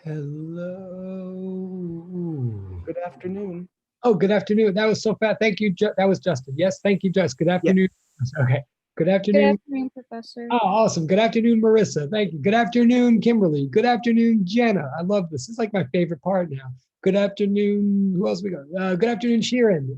Hello. Good afternoon. Oh, good afternoon. That was so fast. Thank you. That was Justin. Yes, thank you, Justin. Good Yeah. afternoon. Okay. Good Good afternoon. afternoon, Professor. Oh, awesome. Good afternoon, Marissa. Thank you. Good afternoon, Kimberly. Good afternoon, Jenna. I love this. This is like my favorite part now. Good afternoon. Who else we got? Good afternoon, Sheeran.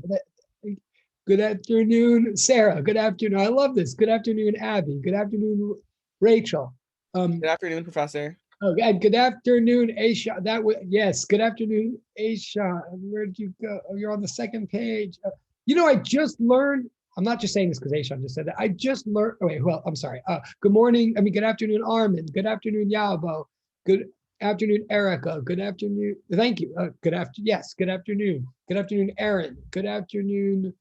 Good afternoon, Sarah. Good afternoon. I love this. Good afternoon, Abby. Good afternoon, Rachel. Um, Good afternoon, Professor. Oh, and good afternoon, Aisha. That was yes. Good afternoon, Aisha. Where'd you go? Oh, you're on the second page. I just learned. I'm not just saying this because Aisha just said that. I just learned. Oh, wait, well, I'm sorry. Good morning. I mean, good afternoon, Armin. Good afternoon, Yabo. Good afternoon, Erica. Good afternoon. Thank you. Good after. Yes. Good afternoon. Good afternoon, Aaron. Good afternoon,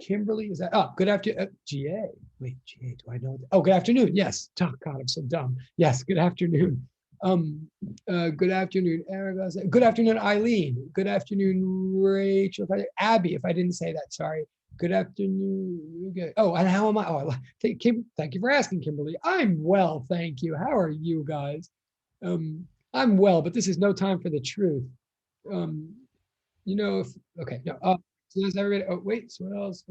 Kimberly. Is that? Oh, good afternoon, GA. Wait, GA. Do I know? Oh, good afternoon. Yes. Oh, God, I'm so dumb. Yes. Good afternoon. Good afternoon, Erica. Good afternoon, Eileen. Good afternoon, Rachel. Abby, if I didn't say that, sorry. Good afternoon. Okay. Oh, and how am I? Oh, thank you for asking, Kimberly. I'm well, thank you. How are you guys? I'm well, but this is no time for the truth. Um, if okay, no. So that's everybody. Oh, wait. So what else?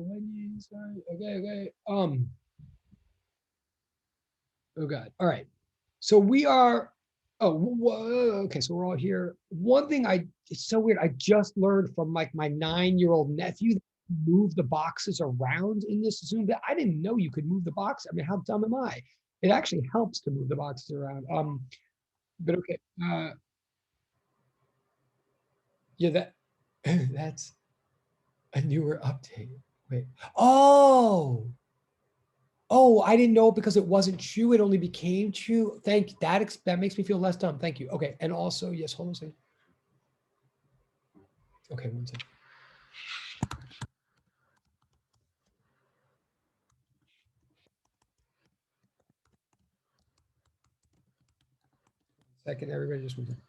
Sorry. Okay. Oh God. All right. So we are. Okay. So we're all here. One thing it's so weird. I just learned from like my 9-year-old nephew that move the boxes around in this Zoom. That I didn't know you could move the box. I mean, how dumb am I? It actually helps to move the boxes around. But okay. Yeah, that's a newer update. Wait. Oh. Oh, I didn't know because it wasn't true. It only became true. Thank you. That makes me feel less dumb. Thank you. Okay. And also, yes, hold on a second. Okay, one second. Second, everybody just one second.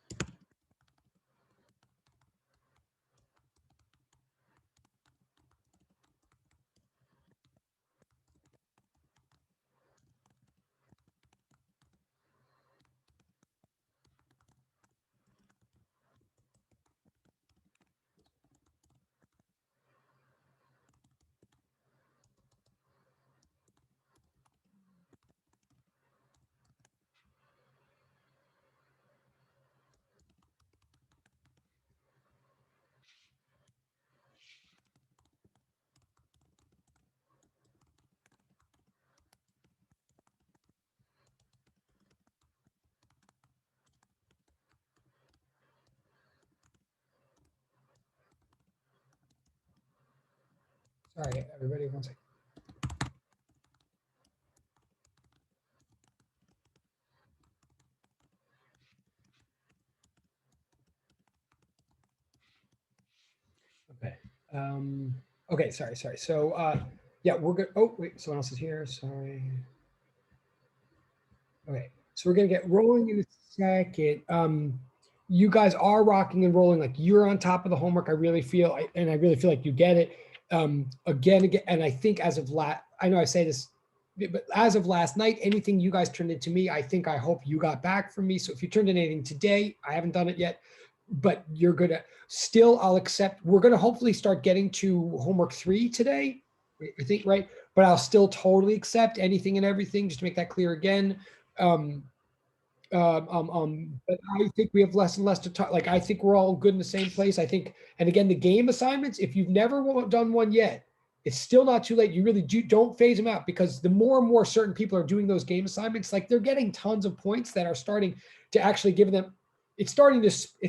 Sorry, everybody, one second. Okay. Okay, sorry. So yeah, we're good. Oh, wait, someone else is here. Sorry. Okay, so we're gonna get rolling in a second. You guys are rocking and rolling, like you're on top of the homework. I really feel, and I really feel like you get it. Again, and I think as of I know I say this, but as of last night, anything you guys turned into me, I hope you got back from me. So if you turned in anything today, I haven't done it yet, but you're gonna still. I'll accept. We're gonna hopefully start getting to homework 3 today. I think right, but I'll still totally accept anything and everything. Just to make that clear again. Um, but I think we have less and less to talk. Like, I think we're all good in the same place. I think, and again, the game assignments, if you've never done one yet, it's still not too late. You really don't phase them out, because the more and more certain people are doing those game assignments, like they're getting tons of points that are starting to actually give them, it's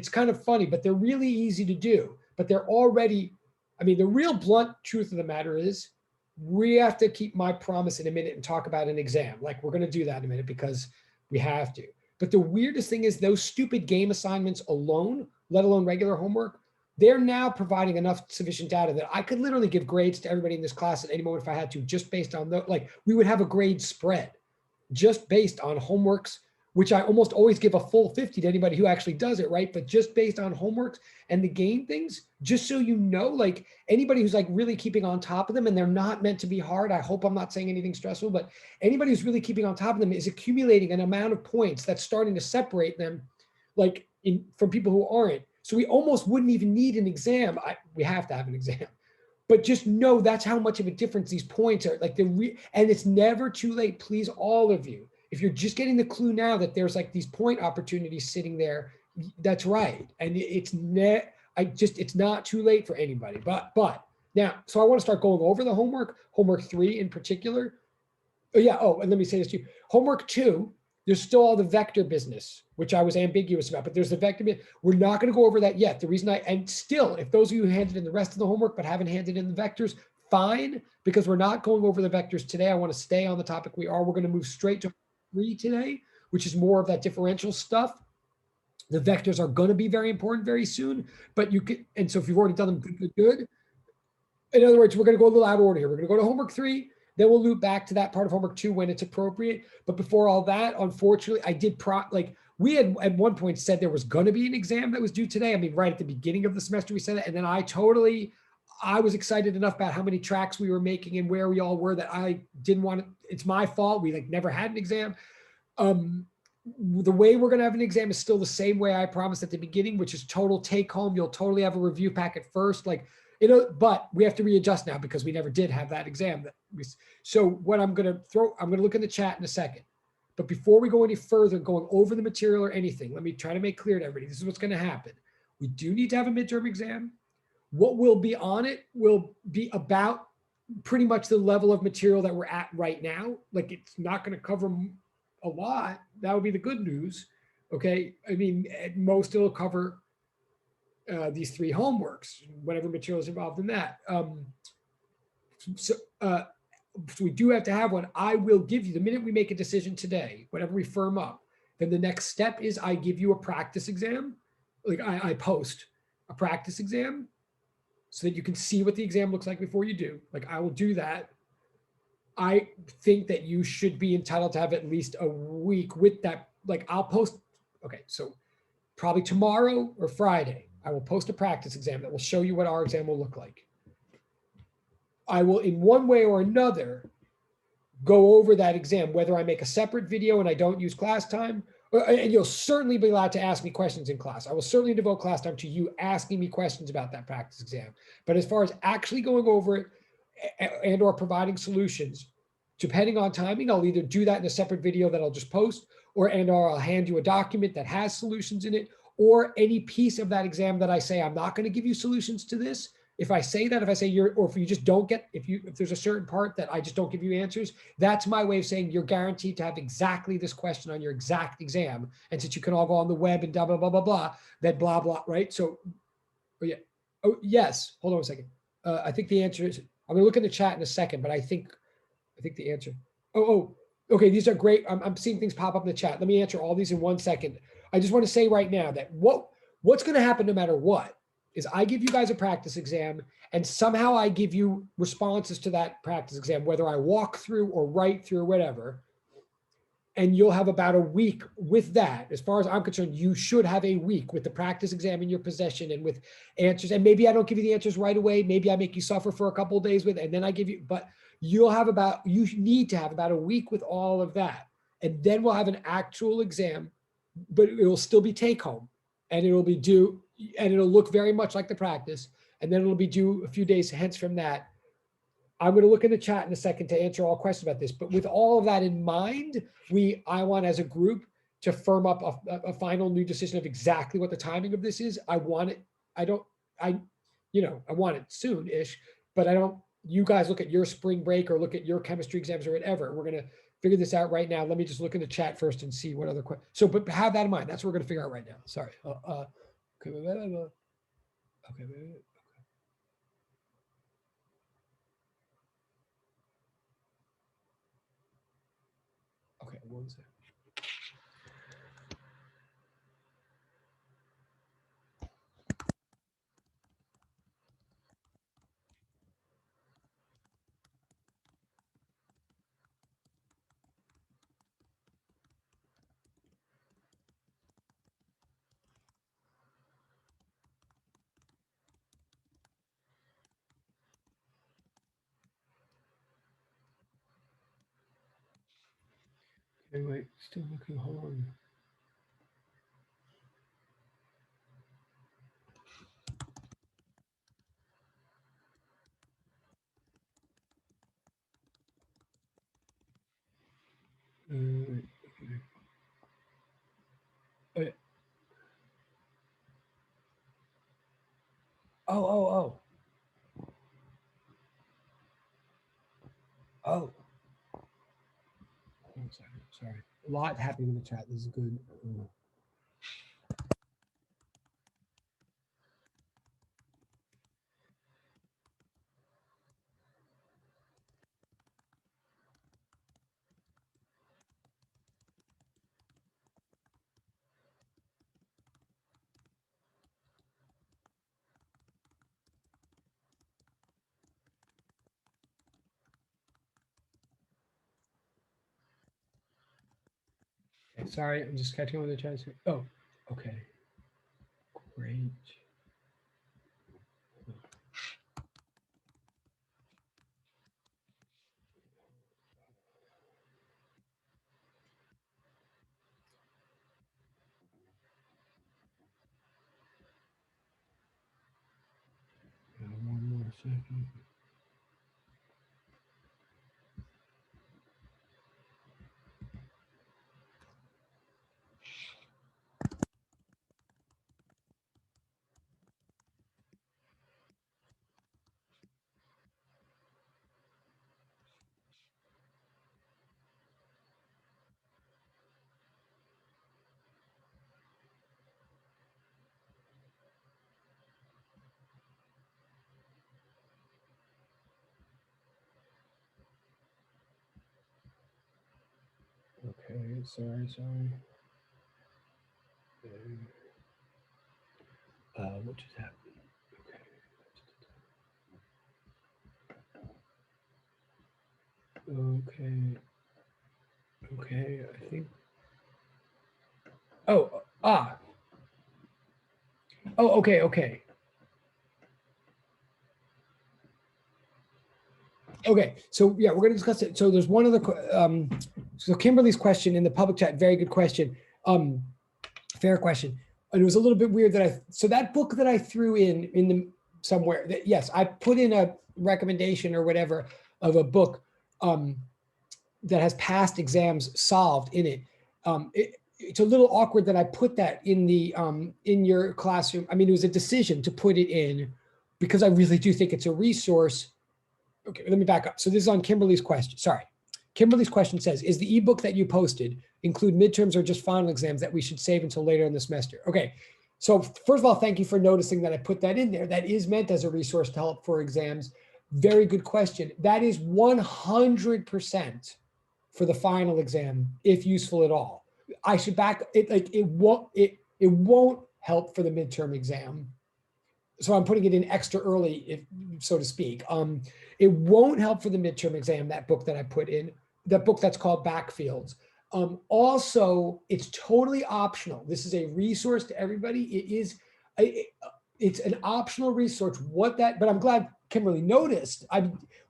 kind of funny, but they're really easy to do, but they're already, I mean, the real blunt truth of the matter is we have to keep my promise in a minute and talk about an exam. Like, we're going to do that in a minute because we have to. But the weirdest thing is those stupid game assignments alone, let alone regular homework, they're now providing enough sufficient data that I could literally give grades to everybody in this class at any moment if I had to, just based on like we would have a grade spread just based on homeworks, which I almost always give a full 50 to anybody who actually does it, right? But just based on homeworks and the game things, just so you know, like anybody who's like really keeping on top of them, and they're not meant to be hard. I hope I'm not saying anything stressful, but anybody who's really keeping on top of them is accumulating an amount of points that's starting to separate them. Like from people who aren't. So we almost wouldn't even need an exam. We have to have an exam, but just know that's how much of a difference these points are. Like and it's never too late. Please, all of you, if you're just getting the clue now that there's like these point opportunities sitting there, that's right. And it's it's not too late for anybody. But now, so I want to start going over the homework 3 in particular. Oh yeah. Oh, and let me say this to you. Homework 2, there's still all the vector business, which I was ambiguous about, but there's the vector. We're not going to go over that yet. The reason and still, if those of you who handed in the rest of the homework but haven't handed in the vectors, fine, because we're not going over the vectors today. I want to stay on the topic we are. We're going to move straight to 3 today, which is more of that differential stuff. The vectors are going to be very important very soon, but you can, and so if you've already done them, good. In other words, we're going to go a little out of order here. We're going to go to homework 3, then we'll loop back to that part of homework 2 when it's appropriate. But before all that, unfortunately, I did we had at one point said there was going to be an exam that was due today. I mean, right at the beginning of the semester, we said it. And then I was excited enough about how many tracks we were making and where we all were that I didn't want to, it's my fault. We never had an exam. The way we're going to have an exam is still the same way I promised at the beginning, which is total take home. You'll totally have a review packet first. But we have to readjust now because we never did have that exam. So what I'm going to look in the chat in a second. But before we go any further, going over the material or anything, let me try to make clear to everybody, this is what's going to happen. We do need to have a midterm exam. What will be on it will be about pretty much the level of material that we're at right now. Like, it's not going to cover a lot. That would be the good news. Okay. I mean, at most it'll cover these 3 homeworks, whatever material is involved in that. So we do have to have one. I will give you, the minute we make a decision today, whatever we firm up, then the next step is I give you a practice exam. Like I post a practice exam so that you can see what the exam looks like before you do. Like, I will do that. I think that you should be entitled to have at least a week with that. Like, I'll post, okay, so probably tomorrow or Friday, I will post a practice exam that will show you what our exam will look like. I will, in one way or another, go over that exam, whether I make a separate video and I don't use class time, and you'll certainly be allowed to ask me questions in class. I will certainly devote class time to you asking me questions about that practice exam. But as far as actually going over it and or providing solutions, depending on timing, I'll either do that in a separate video that I'll just post, or I'll hand you a document that has solutions in it, or any piece of that exam that I say, I'm not going to give you solutions to this. If I say that, if I say or if you just don't get, if there's a certain part that I just don't give you answers, that's my way of saying you're guaranteed to have exactly this question on your exact exam. And since you can all go on the web and blah, blah, blah, blah, blah, that blah, blah, right? So, yeah. Oh, yes. Hold on a second. I think the answer is, I'm going to look in the chat in a second, but I think the answer. Okay. These are great. I'm seeing things pop up in the chat. Let me answer all these in 1 second. I just want to say right now that what's going to happen no matter what is I give you guys a practice exam, and somehow I give you responses to that practice exam, whether I walk through or write through or whatever. And you'll have about a week with that. As far as I'm concerned, you should have a week with the practice exam in your possession and with answers. And maybe I don't give you the answers right away. Maybe I make you suffer for a couple of days with it, and then I give you, but you need to have about a week with all of that. And then we'll have an actual exam, but it will still be take home, and it'll be due, and it'll look very much like the practice. And then it'll be due a few days hence from that. I'm going to look in the chat in a second to answer all questions about this. But with all of that in mind, I want, as a group, to firm up a final new decision of exactly what the timing of this is. I want it. I want it soon-ish, but I don't, you guys look at your spring break or look at your chemistry exams or whatever. We're going to figure this out right now. Let me just look in the chat first and see what other questions. So, but have that in mind. That's what we're going to figure out right now. Sorry. Okay. Okay, 1 second. Anyway, still looking, hold on. Oh. Oh, sorry. A lot happening in the chat. This is good. Okay, sorry, I'm just catching up with the chat. Oh, okay. Great. One more second. Okay, sorry. What just happened? Okay, I think. Oh, okay. Okay, so yeah, we're going to discuss it. So there's one other, so Kimberly's question in the public chat, very good question, fair question. And it was a little bit weird that so that book that I threw in the somewhere, that yes, I put in a recommendation or whatever of a book that has past exams solved in it. It's a little awkward that I put that in the in your classroom. I mean, it was a decision to put it in because I really do think it's a resource. Okay, let me back up. So this is on Kimberly's question. Sorry. Kimberly's question says, is the ebook that you posted include midterms or just final exams that we should save until later in the semester? Okay. So first of all, thank you for noticing that I put that in there. That is meant as a resource to help for exams. Very good question. That is 100% for the final exam, if useful at all. I should back it, like it won't help for the midterm exam. So I'm putting it in extra early, if so to speak. It won't help for the midterm exam, that book that I put in, that book that's called Backfields. Also, it's totally optional. This is a resource to everybody. It's an optional resource. But I'm glad Kimberly noticed.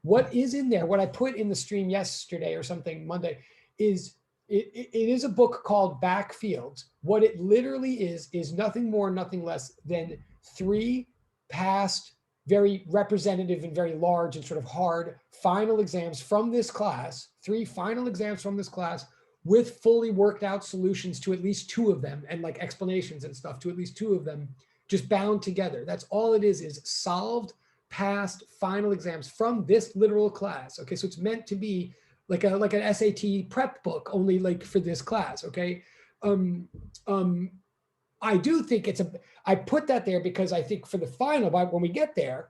What is in there, what I put in the stream yesterday or something, Monday, is it is a book called Backfields. What it literally is nothing more, nothing less than 3 past, very representative and very large and sort of hard final exams from this class, 3 final exams from this class with fully worked out solutions to at least 2 of them and like explanations and stuff to at least 2 of them, just bound together. That's all it is solved past final exams from this literal class. Okay, so it's meant to be like an SAT prep book, only like for this class. Okay. I do think I put that there because I think for the final, but when we get there,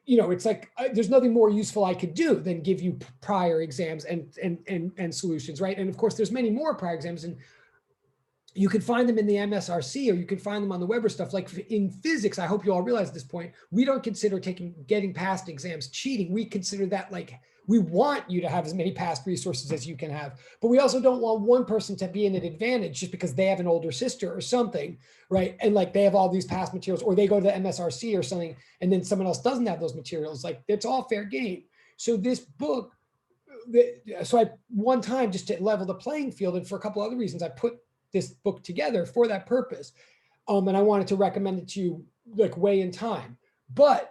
it's like there's nothing more useful I could do than give you prior exams and solutions, right? And of course, there's many more prior exams, and you can find them in the MSRC or you can find them on the Weber stuff. Like in physics, I hope you all realize at this point, we don't consider getting past exams cheating. We consider that like, we want you to have as many past resources as you can have, but we also don't want one person to be in an advantage just because they have an older sister or something, right? And like they have all these past materials, or they go to the MSRC or something, and then someone else doesn't have those materials. Like it's all fair game. So this book, so I one time just to level the playing field, and for a couple other reasons, I put this book together for that purpose. And I wanted to recommend it to you like way in time. But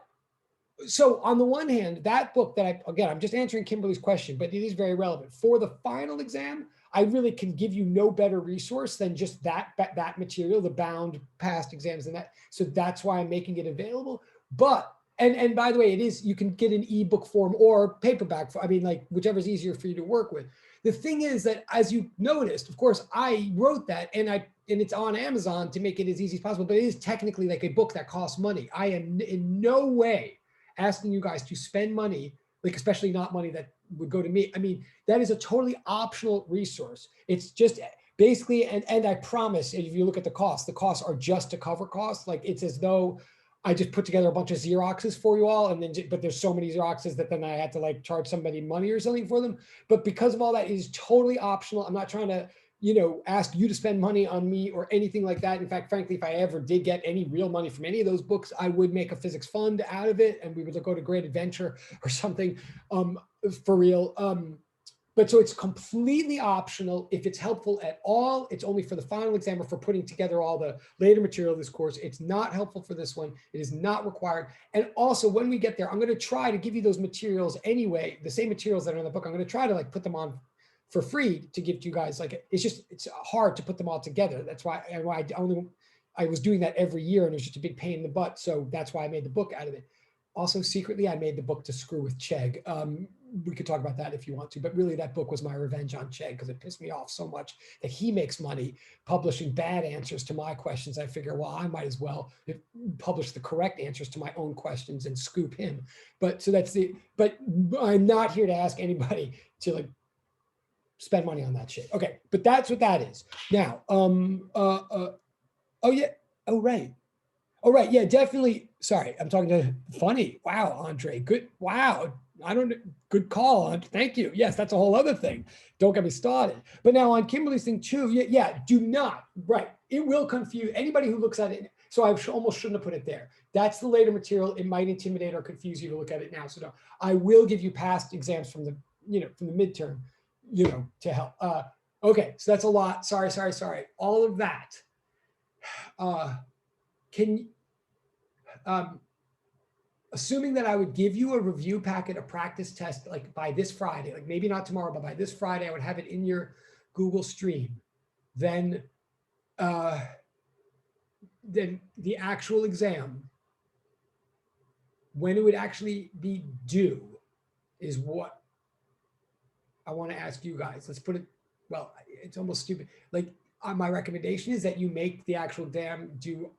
so on the one hand, that book that I'm just answering Kimberly's question, but it is very relevant for the final exam. I really can give you no better resource than just that material, the bound past exams and that. So that's why I'm making it available. But and by the way, it is, you can get an ebook form or paperback. I mean, like whichever is easier for you to work with. The thing is that, as you noticed, of course, I wrote that and it's on Amazon to make it as easy as possible, but it is technically like a book that costs money. I am in no way asking you guys to spend money, like especially not money that would go to me. I mean, that is a totally optional resource. It's just basically, and I promise, if you look at the costs are just to cover costs. Like it's as though I just put together a bunch of Xeroxes for you all, and then, but there's so many Xeroxes that then I had to like charge somebody money or something for them. But because of all that, it is totally optional. I'm not trying to, ask you to spend money on me or anything like that. In fact, frankly, if I ever did get any real money from any of those books, I would make a physics fund out of it, and we would go to Great Adventure or something, for real. But so it's completely optional. If it's helpful at all, it's only for the final exam or for putting together all the later material of this course. It's not helpful for this one. It is not required. And also, when we get there, I'm going to try to give you those materials anyway, the same materials that are in the book. I'm going to try to like put them on for free to give to you guys. Like it's hard to put them all together. That's why I was doing that every year, and it was just a big pain in the butt. So that's why I made the book out of it. Also, secretly, I made the book to screw with Chegg. We could talk about that if you want to, but really that book was my revenge on Chegg because it pissed me off so much that he makes money publishing bad answers to my questions. I figure, well, I might as well publish the correct answers to my own questions and scoop him. But but I'm not here to ask anybody to like spend money on that shit. Okay, but that's what that is. Now, oh yeah, oh right. Oh, right. Yeah, definitely. Sorry, I'm talking to funny. Wow, Andre. Good. Wow. I don't. Good call. Thank you. Yes, that's a whole other thing. Don't get me started. But now on Kimberly's thing too. Yeah. Do not. Right. It will confuse anybody who looks at it. So I almost shouldn't have put it there. That's the later material. It might intimidate or confuse you to look at it now. So no, I will give you past exams from the from the midterm, to help. Okay. So that's a lot. Sorry. All of that. Can assuming that I would give you a review packet, a practice test, like by this Friday, like maybe not tomorrow, but by this Friday, I would have it in your Google Stream. Then the actual exam, when it would actually be due, is what I want to ask you guys. Let's put it, well, it's almost stupid. Like my recommendation is that you make the actual exam due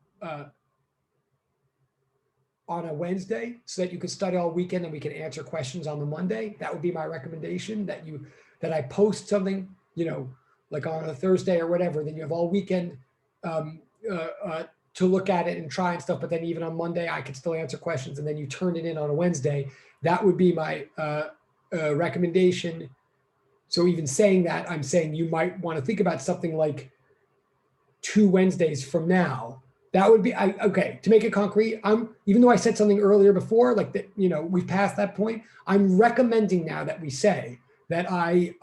on a Wednesday so that you can study all weekend and we can answer questions on the Monday. That would be my recommendation, that I post something, like on a Thursday or whatever, then you have all weekend to look at it and try and stuff. But then even on Monday, I could still answer questions, and then you turn it in on a Wednesday. That would be my recommendation. So even saying that, I'm saying you might want to think about something like 2 Wednesdays from now. That would be okay. To make it concrete, even though I said something earlier before, like that, we've passed that point. I'm recommending now that we say that I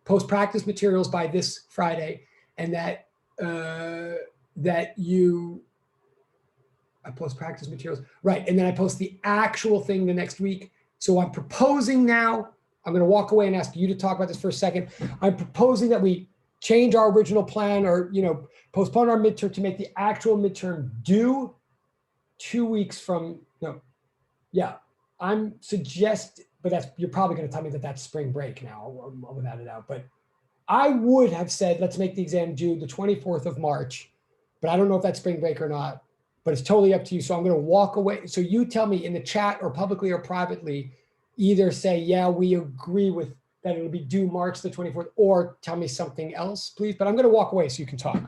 post practice materials by this Friday, and that I post practice materials, right? And then I post the actual thing the next week. So I'm proposing now. I'm going to walk away and ask you to talk about this for a second. I'm proposing that we change our original plan, or postpone our midterm to make the actual midterm due 2 weeks from I'm but you're probably going to tell me that that's spring break now, without a doubt. But I would have said let's make the exam due the 24th of March, but I don't know if that's spring break or not. But it's totally up to you. So I'm going to walk away. So you tell me in the chat or publicly or privately, either say, yeah, we agree with that it'll be due March the 24th, or tell me something else, please. But I'm going to walk away so you can talk.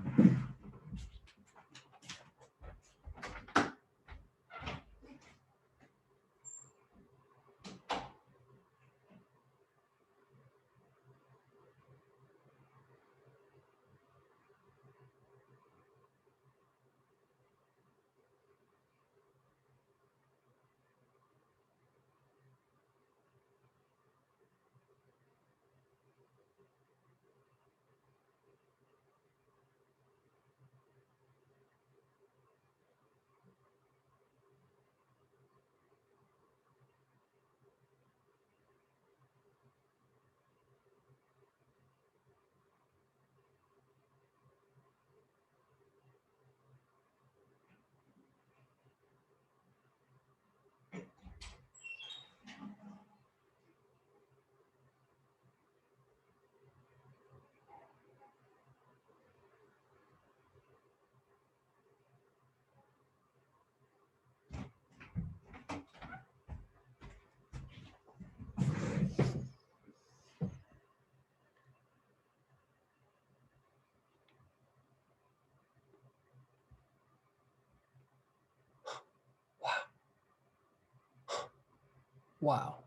Wow.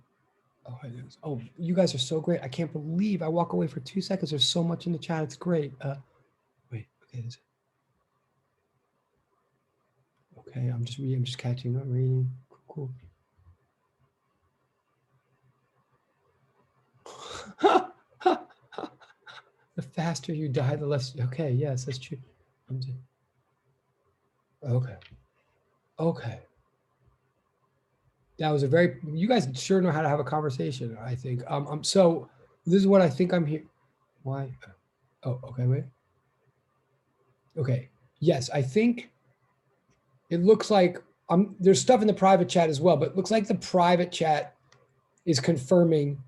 Oh, it is. Oh, you guys are so great. I can't believe I walk away for 2 seconds. There's so much in the chat. It's great. Wait, okay. Okay, I'm just reading, I'm just catching up, reading. Cool. The faster you die, the less. Okay, yes, that's true. Okay. Okay. That was a very. You guys sure know how to have a conversation. I think. So this is what I think I'm here. Why? Oh, okay. Wait. Okay. Yes, I think it looks like there's stuff in the private chat as well, but it looks like the private chat is confirming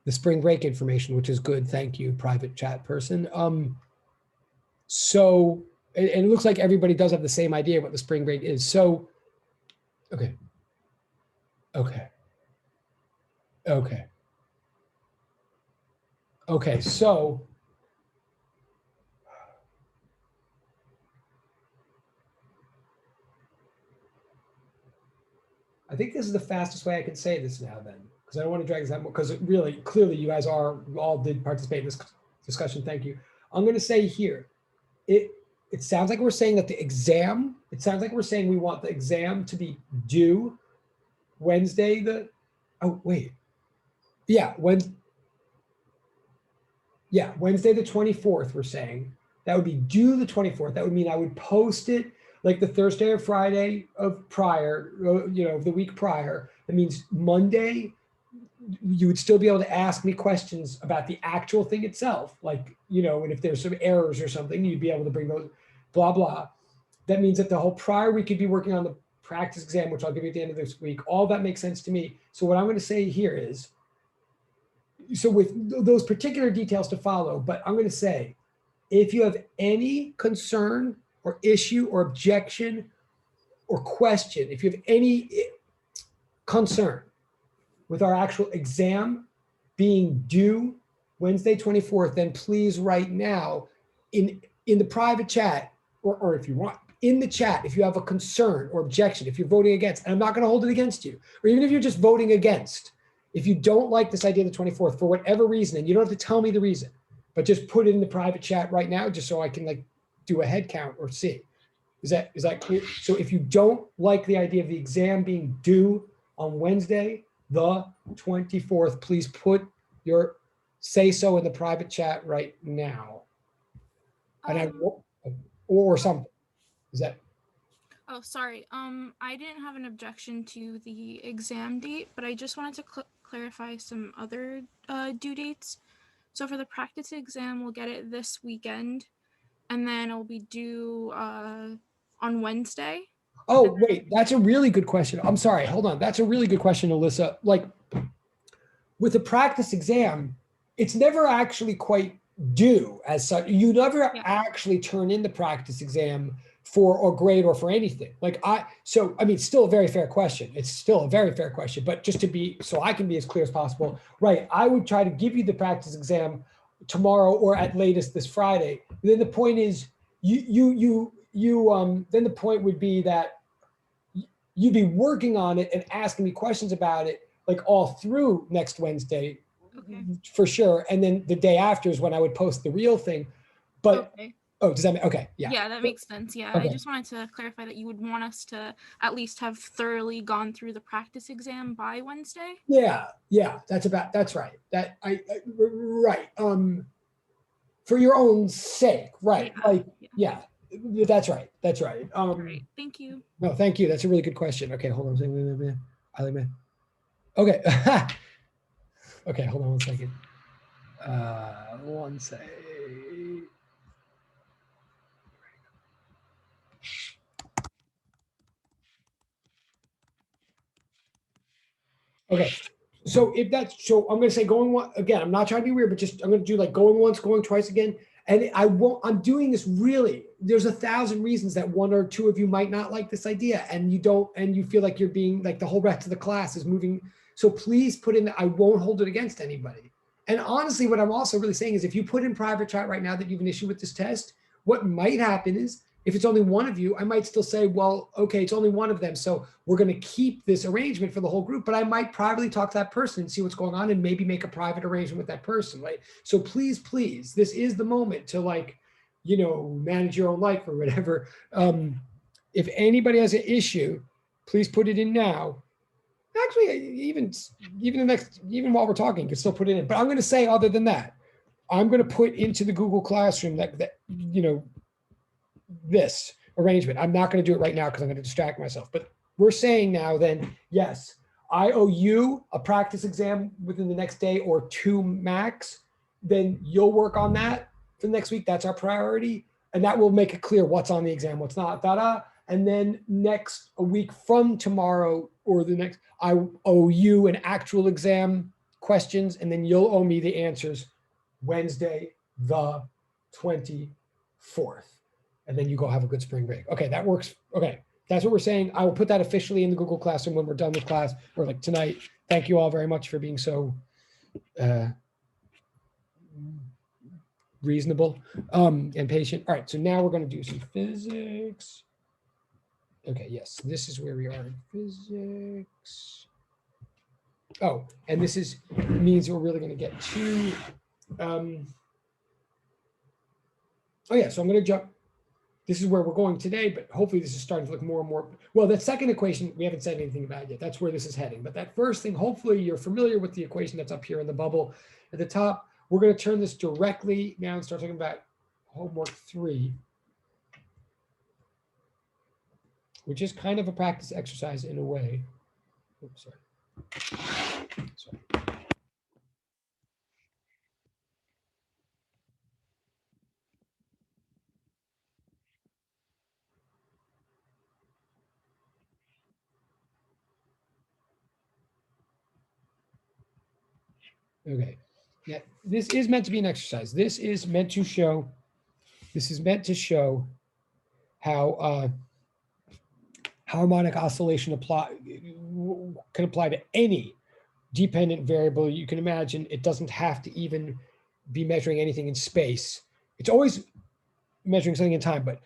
the spring break information, which is good. Thank you, private chat person. So and it looks like everybody does have the same idea what the spring break is. So, okay. Okay. Okay. Okay. So I think this is the fastest way I can say this now then, because I don't want to drag this out more, because really, clearly you guys all did participate in this discussion. Thank you. I'm going to say here, it sounds like we're saying that it sounds like we're saying we want the exam to be due Wednesday Wednesday the 24th, we're saying. That would be due the 24th. That would mean I would post it like the Thursday or Friday of prior, the week prior. That means Monday, you would still be able to ask me questions about the actual thing itself. Like, and if there's some errors or something, you'd be able to bring those, blah, blah. That means that the whole prior week could be working on the practice exam, which I'll give you at the end of this week. All that makes sense to me. So what I'm going to say here is, so with those particular details to follow, but I'm going to say, if you have any concern or issue or objection or question, if you have any concern with our actual exam being due Wednesday 24th, then please right now in the private chat, or if you want in the chat, if you have a concern or objection, if you're voting against, and I'm not going to hold it against you, or even if you're just voting against, if you don't like this idea of the 24th for whatever reason, and you don't have to tell me the reason, but just put it in the private chat right now, just so I can like do a head count or see. Is that clear? So if you don't like the idea of the exam being due on Wednesday, the 24th, please put your say so in the private chat right now. Or something. Is that? Oh, sorry. I didn't have an objection to the exam date, but I just wanted to clarify some other due dates. So for the practice exam, we'll get it this weekend, and then it'll be due on Wednesday. Oh, wait, that's a really good question. I'm sorry, hold on. That's a really good question, Alyssa. Like with the practice exam, it's never actually quite due as such. You never actually turn in the practice exam for a grade or for anything. Still a very fair question. It's still a very fair question, but just to be, so I can be as clear as possible, right? I would try to give you the practice exam tomorrow or at latest this Friday. And then the point is then the point would be that you'd be working on it and asking me questions about it like all through next Wednesday, for sure. And then the day after is when I would post the real thing. But does that make, okay? Yeah. Yeah, that makes sense. Yeah, okay. I just wanted to clarify that you would want us to at least have thoroughly gone through the practice exam by Wednesday. Yeah, that's right. Right. For your own sake, right? That's right. That's right. Right. Thank you. No, thank you. That's a really good question. Okay, hold on. Okay. Okay, hold on one second. One second. Okay. So I'm going to say going one again. I'm not trying to be weird, but I'm going to do like going once, going twice again. And I'm doing this really, there's 1,000 reasons that one or two of you might not like this idea and you feel like you're being like the whole rest of the class is moving. So please put in that I won't hold it against anybody. And honestly, what I'm also really saying is if you put in private chat right now that you have an issue with this test, what might happen is If it's only one of you, I might still say, well, okay, it's only one of them. So we're going to keep this arrangement for the whole group, but I might privately talk to that person and see what's going on and maybe make a private arrangement with that person. Right. So please, please, this is the moment to like, you know, manage your own life or whatever. If anybody has an issue, please put it in now. Actually, even while we're talking, you can still put it in. But I'm going to say, other than that, I'm going to put into the Google Classroom that you know, this arrangement. I'm not going to do it right now because I'm going to distract myself. But we're saying now then, yes, I owe you a practice exam within the next day or 2 max. Then you'll work on that for the next week. That's our priority. And that will make it clear what's on the exam, what's not. And then a week from tomorrow or the next, I owe you an actual exam questions, and then you'll owe me the answers Wednesday, the 24th. And then you go have a good spring break. Okay, that works. Okay, that's what we're saying. I will put that officially in the Google Classroom when we're done with class, or like tonight. Thank you all very much for being so reasonable and patient. All right, so now we're going to do some physics. Okay, yes, this is where we are in physics. Oh, and this means we're really going to get to, oh yeah, so I'm going to jump. This is where we're going today, but hopefully this is starting to look more and more. Well, that second equation, we haven't said anything about yet. That's where this is heading. But that first thing, hopefully you're familiar with the equation that's up here in the bubble at the top. We're going to turn this directly now and start talking about homework 3. Which is kind of a practice exercise in a way. Oops, sorry. Okay. Yeah, this is meant to be an exercise. This is meant to show how harmonic oscillation can apply to any dependent variable you can imagine. It doesn't have to even be measuring anything in space. It's always measuring something in time, but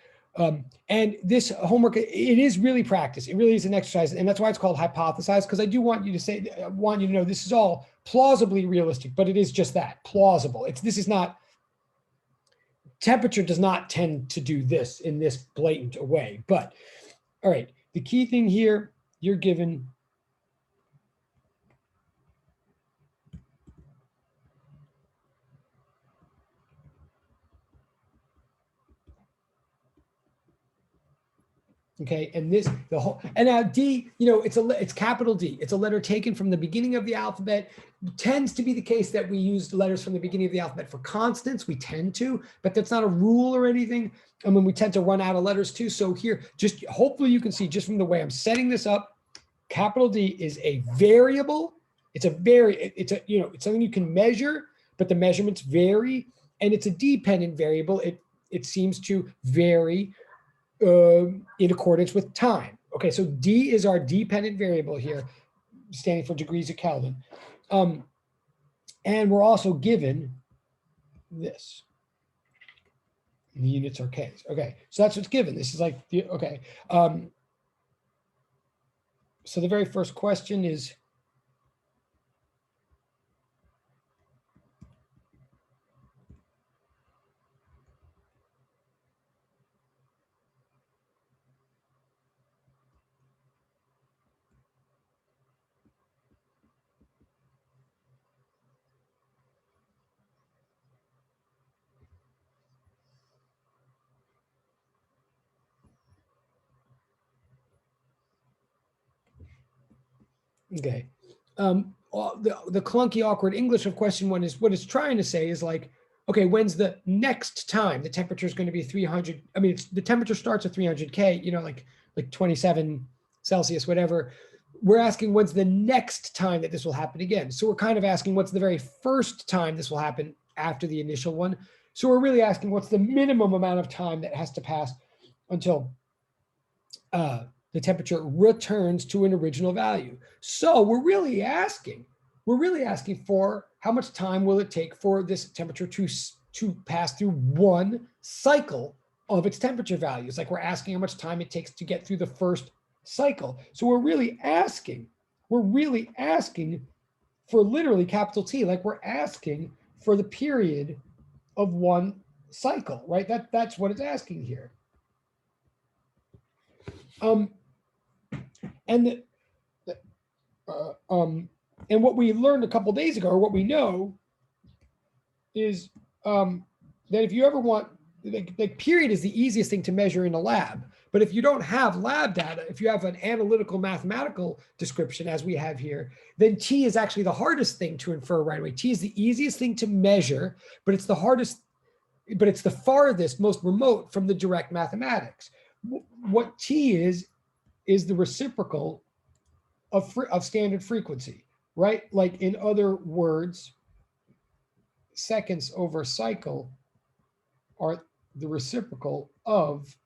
and this homework, it is really practice. It really is an exercise, and that's why it's called hypothesize, because I do want you to know this is all plausibly realistic, but it is just that, plausible. This is not, temperature does not tend to do this in this blatant a way. But all right, the key thing here, you're given okay, and this the whole, and now D, you know, it's capital D. It's a letter taken from the beginning of the alphabet. It tends to be the case that we use letters from the beginning of the alphabet for constants. We tend to, but that's not a rule or anything. I mean, we tend to run out of letters too. So here, just hopefully you can see just from the way I'm setting this up, capital D is a variable. It's something you can measure, but the measurements vary, and it's a dependent variable. It seems to vary in accordance with time. Okay, so D is our dependent variable here, standing for degrees of Kelvin. And we're also given this. The units are Ks. Okay, so that's what's given. This is like, okay. So the very first question is, okay. The clunky, awkward English of question 1 is what it's trying to say is like, okay, when's the next time the temperature is going to be 300? I mean, the temperature starts at 300 K, you know, like 27 Celsius, whatever. We're asking when's the next time that this will happen again. So we're kind of asking what's the very first time this will happen after the initial one. So we're really asking what's the minimum amount of time that has to pass until the temperature returns to an original value. So we're really asking for how much time will it take for this temperature to pass through one cycle of its temperature values. Like we're asking how much time it takes to get through the first cycle. So we're really asking for literally capital T, like we're asking for the period of one cycle, right? That's what it's asking here. And and what we learned a couple days ago, or what we know, is that if you ever want, like period is the easiest thing to measure in a lab. But if you don't have lab data, if you have an analytical mathematical description, as we have here, then T is actually the hardest thing to infer right away. T is the easiest thing to measure, but it's the hardest, but it's the farthest, most remote from the direct mathematics. What T is the reciprocal of standard frequency, right? Like in other words, seconds over cycle are the reciprocal of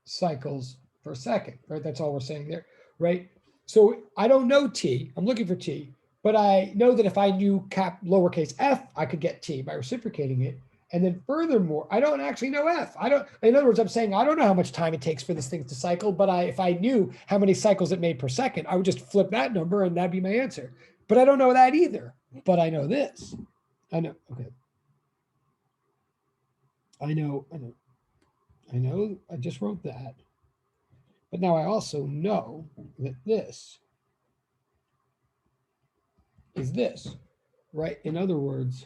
cycles per second, right? That's all we're saying there, right? So I don't know T, I'm looking for T, but I know that if I knew lowercase f, I could get T by reciprocating it. And then furthermore, I don't actually know f. In other words, I'm saying I don't know how much time it takes for this thing to cycle, but if I knew how many cycles it made per second, I would just flip that number and that'd be my answer. But I don't know that either, but I know this. I know, okay. I know, I just wrote that. But now I also know that this is this, right? In other words,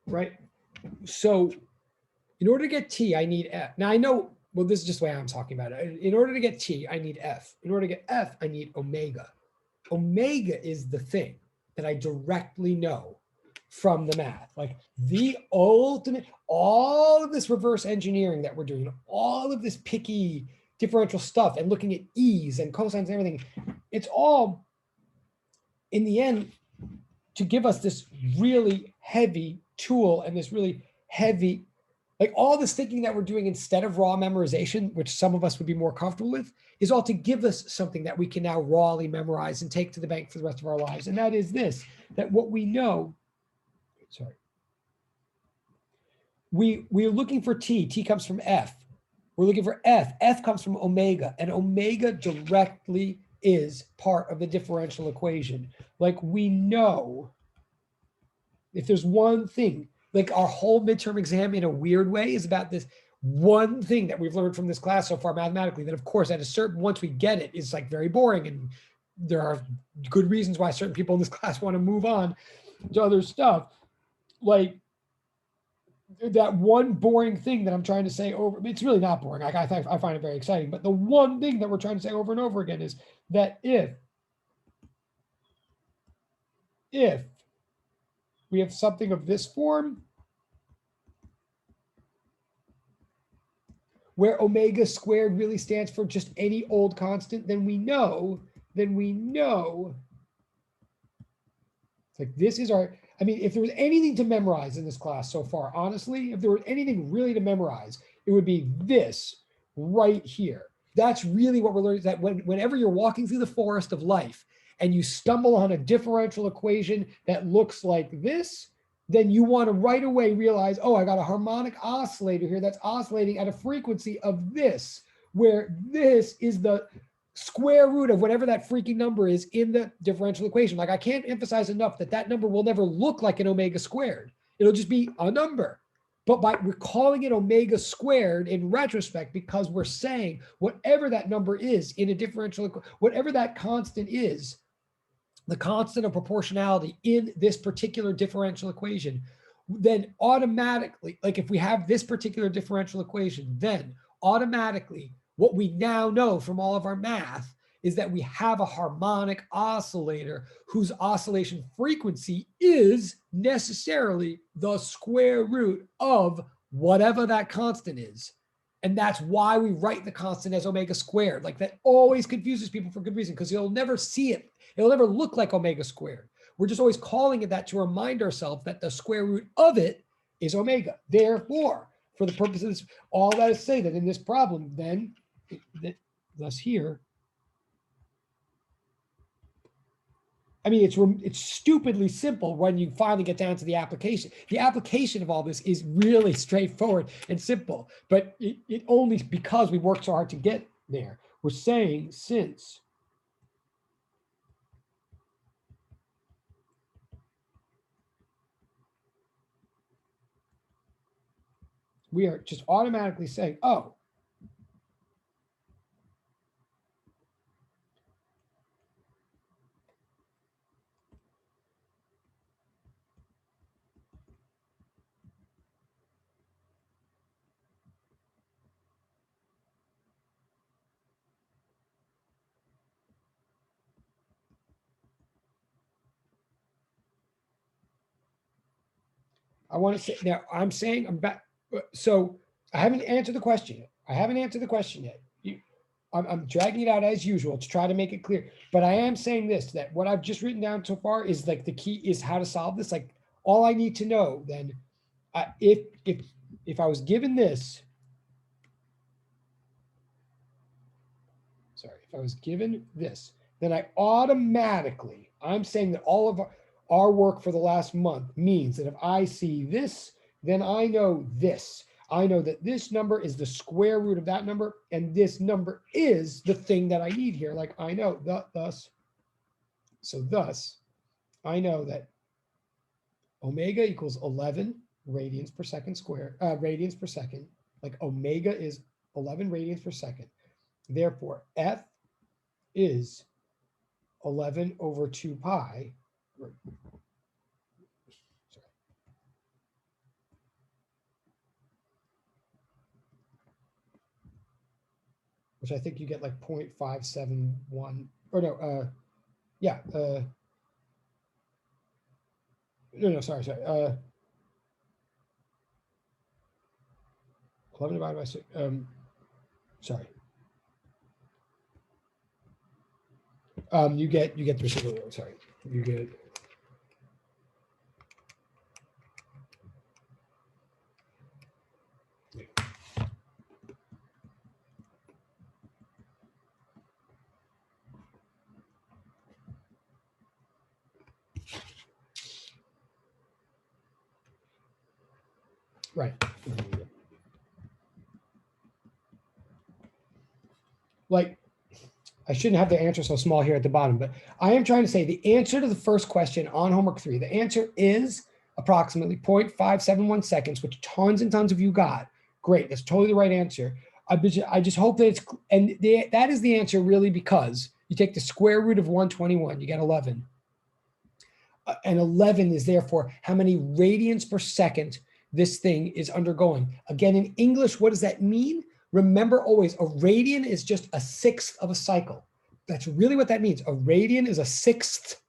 right? So in order to get T, I need F. Now I know, well, this is just the way I'm talking about it. In order to get T, I need F. In order to get F, I need omega. Omega is the thing that I directly know from the math. Like the ultimate, all of this reverse engineering that we're doing, all of this picky differential stuff and looking at E's and cosines and everything, it's all in the end to give us this really heavy tool and this really heavy, like all this thinking that we're doing instead of raw memorization, which some of us would be more comfortable with, is all to give us something that we can now rawly memorize and take to the bank for the rest of our lives. And that is this, that what we know, sorry, we're looking for T. T comes from F. We're looking for F. F comes from omega, and omega directly is part of the differential equation. Like we know, if there's one thing, like our whole midterm exam in a weird way is about this one thing that we've learned from this class so far mathematically, that of course at a certain, once we get it, is like very boring, and there are good reasons why certain people in this class want to move on to other stuff. Like that one boring thing that I'm trying to say over, it's really not boring. I find it very exciting, but the one thing that we're trying to say over and over again is that if we have something of this form, where omega squared really stands for just any old constant, then we know, it's like this is our, I mean, if there was anything to memorize in this class so far, honestly, if there was anything really to memorize, it would be this right here. That's really what we're learning, that whenever you're walking through the forest of life and you stumble on a differential equation that looks like this, then you want to right away realize, oh, I got a harmonic oscillator here that's oscillating at a frequency of this, where this is the square root of whatever that freaking number is in the differential equation. Like I can't emphasize enough that that number will never look like an omega squared. It'll just be a number. But we're calling it omega squared in retrospect because we're saying whatever that number is in a differential, whatever that constant is, the constant of proportionality in this particular differential equation, then automatically, like if we have this particular differential equation, then automatically what we now know from all of our math is that we have a harmonic oscillator whose oscillation frequency is necessarily the square root of whatever that constant is. And that's why we write the constant as omega squared. Like that always confuses people for good reason, because you'll never see it. It'll never look like omega squared. We're just always calling it that to remind ourselves that the square root of it is omega. Therefore, for the purpose of this, all that is to say that in this problem, then, thus here, I mean, it's stupidly simple when you finally get down to the application. The application of all this is really straightforward and simple, but it only because we worked so hard to get there. We're saying since we are just automatically saying, oh, I want to say now, I'm saying I'm back. So I haven't answered the question yet. I haven't answered the question yet. I'm dragging it out as usual to try to make it clear. But I am saying this, that what I've just written down so far is like the key is how to solve this. Like all I need to know then, if I was given this, sorry, if I was given this, then I automatically, I'm saying that all of our work for the last month means that if I see this, then I know this. I know that this number is the square root of that number, and this number is the thing that I need here. Like I know thus, I know that omega equals 11 radians per second square, radians per second. Like omega is 11 radians per second. Therefore, F is 11 over 2 pi. Which I think you get like 0.571, or no, yeah, no, sorry, 11 divided by 6, sorry. You get the reciprocal, sorry, you get right. Like, I shouldn't have the answer so small here at the bottom, but I am trying to say the answer to the first question on homework 3, the answer is approximately 0.571 seconds, which tons and tons of you got. Great, that's totally the right answer. I just hope that it's, and that is the answer really, because you take the square root of 121, you get 11. And 11 is therefore how many radians per second this thing is undergoing. Again, in English, what does that mean? Remember always, a radian is just a sixth of a cycle. That's really what that means. A radian is a sixth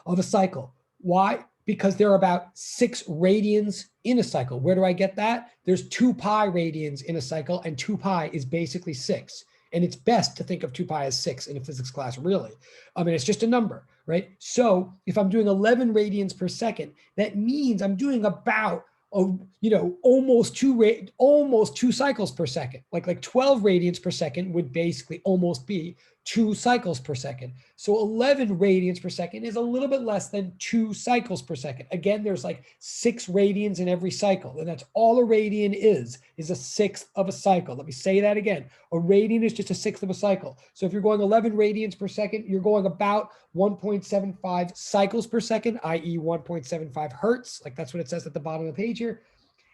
of a cycle. Why? Because there are about 6 radians in a cycle. Where do I get that? There's 2 pi radians in a cycle, and 2 pi is basically 6. And it's best to think of 2 pi as 6 in a physics class, really. I mean, it's just a number, right? So if I'm doing 11 radians per second, that means I'm doing about almost two cycles per second. Like 12 radians per second would basically almost be 2 cycles per second. So 11 radians per second is a little bit less than 2 cycles per second. Again, there's like 6 radians in every cycle, and that's all a radian is a sixth of a cycle. Let me say that again. A radian is just a sixth of a cycle. So if you're going 11 radians per second, you're going about 1.75 cycles per second, i.e. 1.75 hertz. Like that's what it says at the bottom of the page here.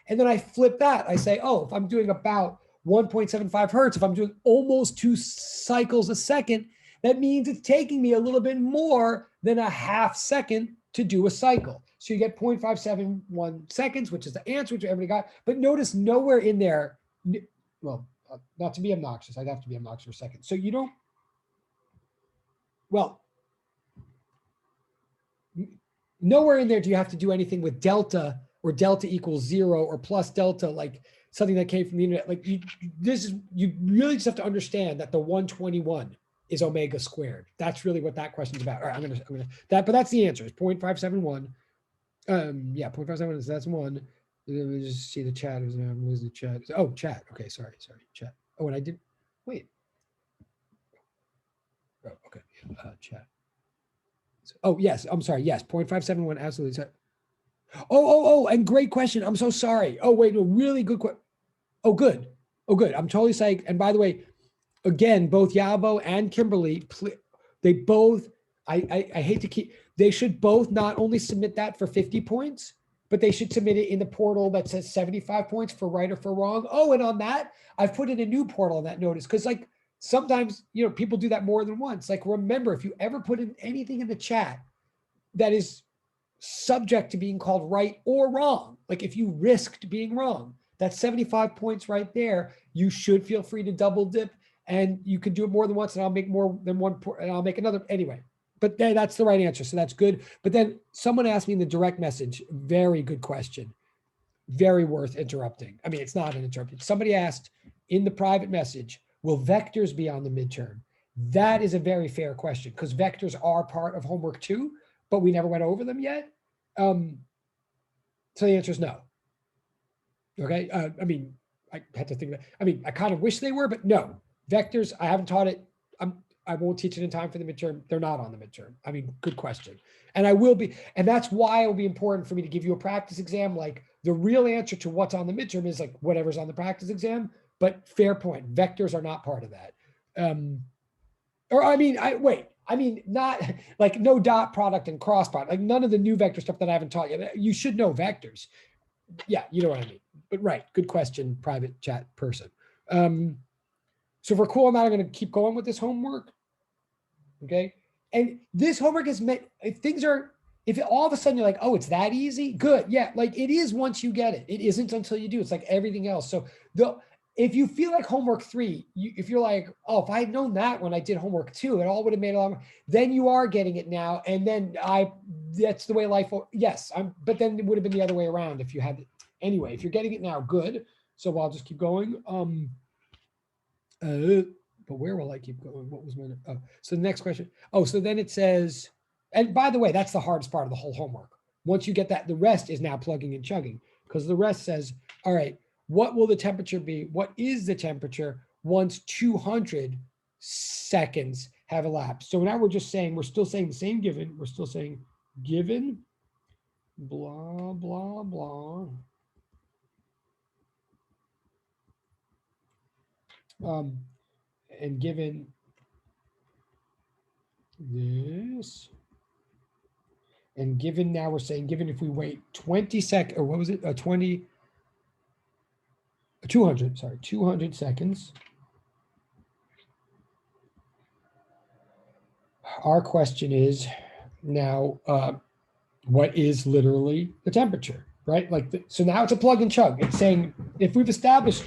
And then I flip that. I say, oh, if I'm doing about 1.75 hertz, if I'm doing almost 2 cycles a second, that means it's taking me a little bit more than a half second to do a cycle. So you get 0.571 seconds, which is the answer, which everybody got. But notice nowhere in there, well, not to be obnoxious, I'd have to be obnoxious for a second. So you don't, well, nowhere in there do you have to do anything with delta or delta equals 0 or plus delta, like something that came from the internet. Like you really just have to understand that the 121 is omega squared. That's really what that question's about. All right, I'm gonna but that's the answer. It's 0.571. Yeah, 0.571 is that's one. Let me just see the chat. I'm losing the chat. Oh, chat. Okay, sorry, chat. Oh, and I did. Wait. Oh, okay. Chat. Oh, yes. I'm sorry. Yes, 0.571. Absolutely. Oh, and great question. I'm so sorry. Oh, wait, no, really good question. Oh, good. Oh, good. I'm totally psyched. And by the way, again, both Yabo and Kimberly, they both, I hate to keep, they should both not only submit that for 50 points, but they should submit it in the portal that says 75 points for right or for wrong. Oh, and on that, I've put in a new portal on that notice because like sometimes, people do that more than once. Like remember, if you ever put in anything in the chat that is subject to being called right or wrong, like if you risked being wrong, that's 75 points right there. You should feel free to double dip and you can do it more than once and I'll make more than one and I'll make another anyway. But that's the right answer. So that's good. But then someone asked me in the direct message, very good question, very worth interrupting. I mean, it's not an interruption. Somebody asked in the private message, will vectors be on the midterm? That is a very fair question because vectors are part of homework 2, but we never went over them yet. So the answer is no. Okay. I mean, I had to think about, I kind of wish they were, but no. Vectors, I haven't taught it. I won't teach it in time for the midterm. They're not on the midterm. I mean, good question. And I will be, and that's why it will be important for me to give you a practice exam. Like the real answer to what's on the midterm is like whatever's on the practice exam, but fair point. Vectors are not part of that. Not like no dot product and cross product, like none of the new vector stuff that I haven't taught you. You should know vectors. Yeah, you know what I mean. But right, good question, private chat person. So if we're cool, I'm not going to keep going with this homework. Okay. And this homework is meant, if all of a sudden you're like, oh, it's that easy, good. Yeah, like it is once you get it. It isn't until you do. It's like everything else. So if you feel like homework 3, if you're like, oh, if I had known that when I did homework 2, it all would have made a lot more, then you are getting it now. And then that's the way life, yes, but then it would have been the other way around if you had it. Anyway, if you're getting it now, good. So I'll just keep going. But where will I keep going? What was my, so the next question. Oh, so then it says, and by the way, that's the hardest part of the whole homework. Once you get that, the rest is now plugging and chugging because the rest says, all right, what will the temperature be? What is the temperature once 200 seconds have elapsed? So now we're still saying the same given. We're still saying given, blah, blah, blah. And given this, and given now we're saying, given if we wait 20 seconds, or what was it? 200 seconds. Our question is now, what is literally the temperature, right? So now it's a plug and chug. It's saying, if we've established,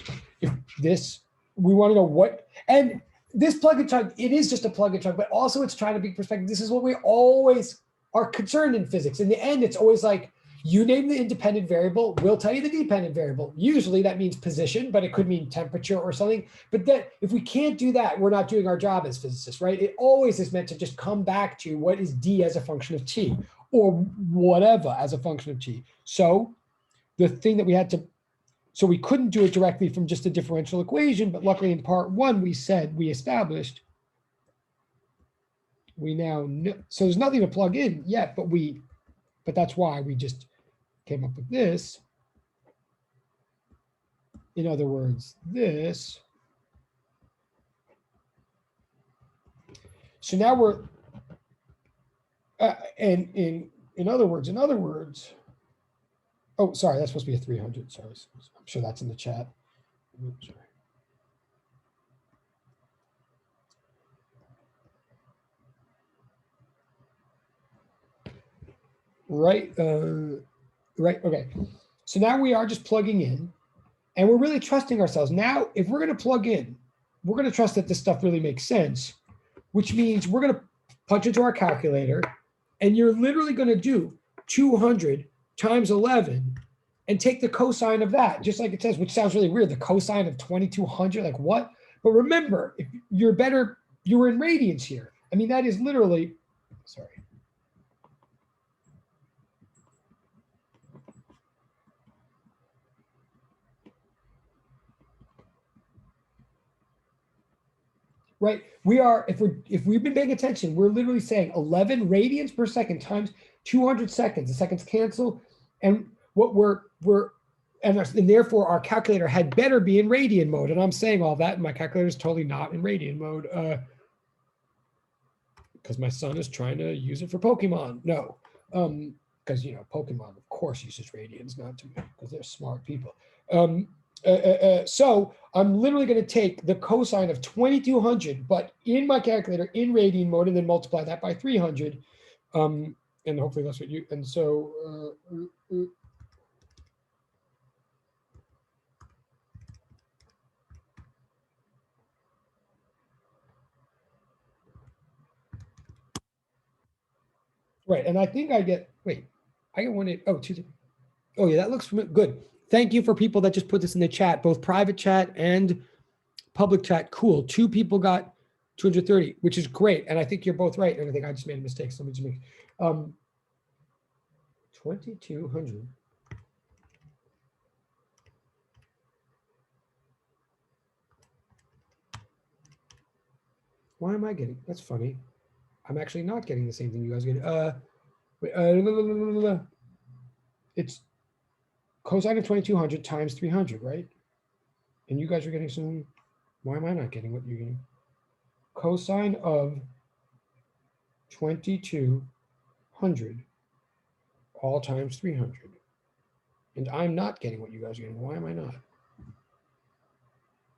we want to know what, and this plug and chug, it is just a plug and chug, but also it's trying to be perspective. This is what we always are concerned in physics. In the end, it's always like, you name the independent variable, we'll tell you the dependent variable. Usually that means position, but it could mean temperature or something. But that if we can't do that, we're not doing our job as physicists, right? It always is meant to just come back to what is D as a function of T or whatever as a function of T. So the thing that we had to, so we couldn't do it directly from just a differential equation, but luckily in part 1, we established, we now know, so there's nothing to plug in yet, but that's why we just came up with this. In other words, this. So now we're, and in other words, oh, sorry, that's supposed to be a 300. Sorry, I'm sure that's in the chat. Oops, sorry. Right, right, okay. So now we are just plugging in and we're really trusting ourselves. Now, if we're gonna plug in, we're gonna trust that this stuff really makes sense, which means we're gonna punch into our calculator, and you're literally going to do 200 times 11 and take the cosine of that, just like it says, which sounds really weird, the cosine of 2200, like what? But remember, if you're better, you were in radians here. I mean, that is literally, sorry. Right, we are, if we've been paying attention, we're literally saying 11 radians per second times 200 seconds. The seconds cancel, and what and therefore our calculator had better be in radian mode. And I'm saying all that, and my calculator is totally not in radian mode because my son is trying to use it for Pokemon. No, because Pokemon of course uses radians, not to because they're smart people. So I'm literally going to take the cosine of 2200, but in my calculator in radian mode, and then multiply that by 300. And hopefully that's what you, and so, right. And I think I get, wait, I get 2. Oh yeah, that looks good. Thank you for people that just put this in the chat, both private chat and public chat. Cool. 2 people got 230, which is great. And I think you're both right. And I think I just made a mistake. So let me just make 2200. Why am I getting, that's funny. I'm actually not getting the same thing you guys get. It's cosine of 2200 times 300, right? And you guys are getting some, why am I not getting what you're getting? Cosine of 2200 all times 300. And I'm not getting what you guys are getting. Why am I not?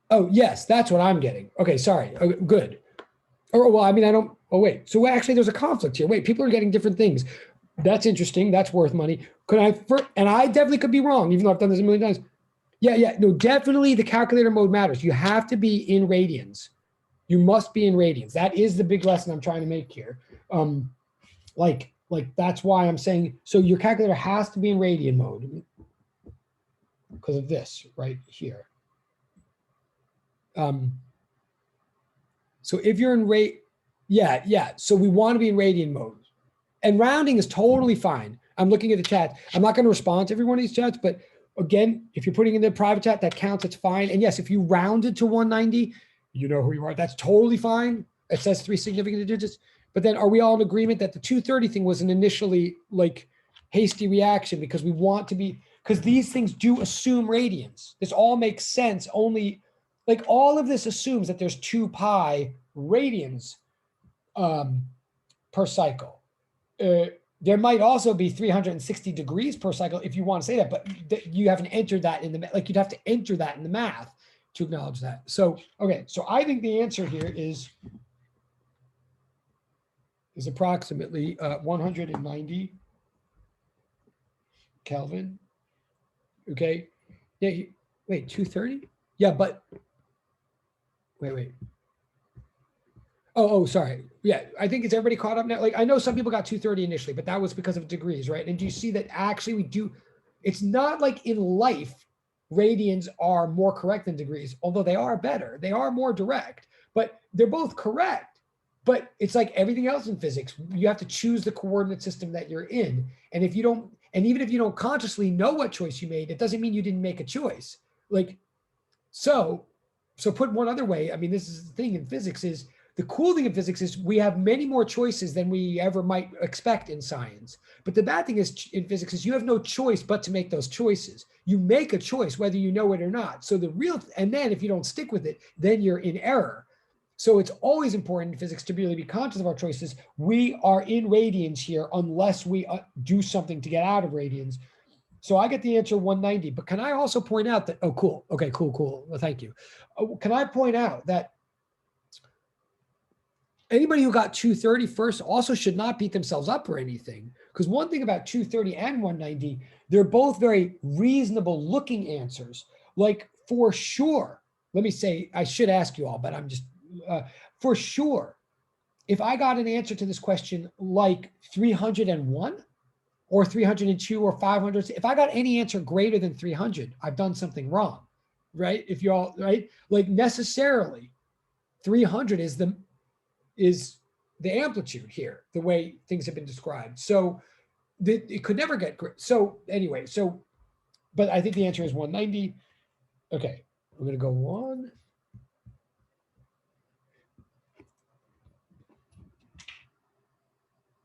Oh, yes, that's what I'm getting. Okay, sorry. Oh, good. Oh, well, I mean, I don't, oh, wait. So actually there's a conflict here. Wait, people are getting different things. That's interesting. That's worth money. And I definitely could be wrong, even though I've done this a million times. Yeah, no, definitely the calculator mode matters. You have to be in radians. You must be in radians. That is the big lesson I'm trying to make here. Like that's why I'm saying, so your calculator has to be in radian mode because of this right here. So if you're in yeah. So we want to be in radian mode, and rounding is totally fine. I'm looking at the chat. I'm not going to respond to every one of these chats, but again, if you're putting in the private chat, that counts. It's fine. And yes, if you rounded to 190, you know who you are. That's totally fine. It says 3 significant digits. But then are we all in agreement that the 230 thing was an initially like hasty reaction because we want to be, because these things do assume radians. This all makes sense. Only like all of this assumes that there's 2 pi radians per cycle. There might also be 360 degrees per cycle if you want to say that, but you haven't entered that in the, like you'd have to enter that in the math to acknowledge that. So, okay. So I think the answer here is approximately 190 Kelvin. Okay. Yeah. Wait, 230? Yeah, but wait. Oh, sorry. Yeah, I think it's everybody caught up now. Like I know some people got 230 initially, but that was because of degrees, right? And do you see that actually we do, it's not like in life, radians are more correct than degrees, although they are better. They are more direct, but they're both correct. But it's like everything else in physics, you have to choose the coordinate system that you're in. And if you don't, and even if you don't consciously know what choice you made, it doesn't mean you didn't make a choice. Like, so put one other way, I mean, this is the thing in physics is, the cool thing in physics is we have many more choices than we ever might expect in science. But the bad thing is in physics is you have no choice but to make those choices. You make a choice whether you know it or not. So the real, and then if you don't stick with it, then you're in error. So it's always important in physics to really be conscious of our choices. We are in radians here unless we do something to get out of radians. So I get the answer 190, but can I also point out that, oh, cool. Okay, cool. Well, thank you. Can I point out that anybody who got 230 first also should not beat themselves up or anything. Because one thing about 230 and 190, they're both very reasonable looking answers. Like for sure, let me say, I should ask you all, but I'm just, for sure, if I got an answer to this question like 301 or 302 or 500, if I got any answer greater than 300, I've done something wrong, right? If you all, right? Like necessarily 300 is the amplitude here, the way things have been described. So it could never get great. So anyway, but I think the answer is 190. Okay, we're going to go on.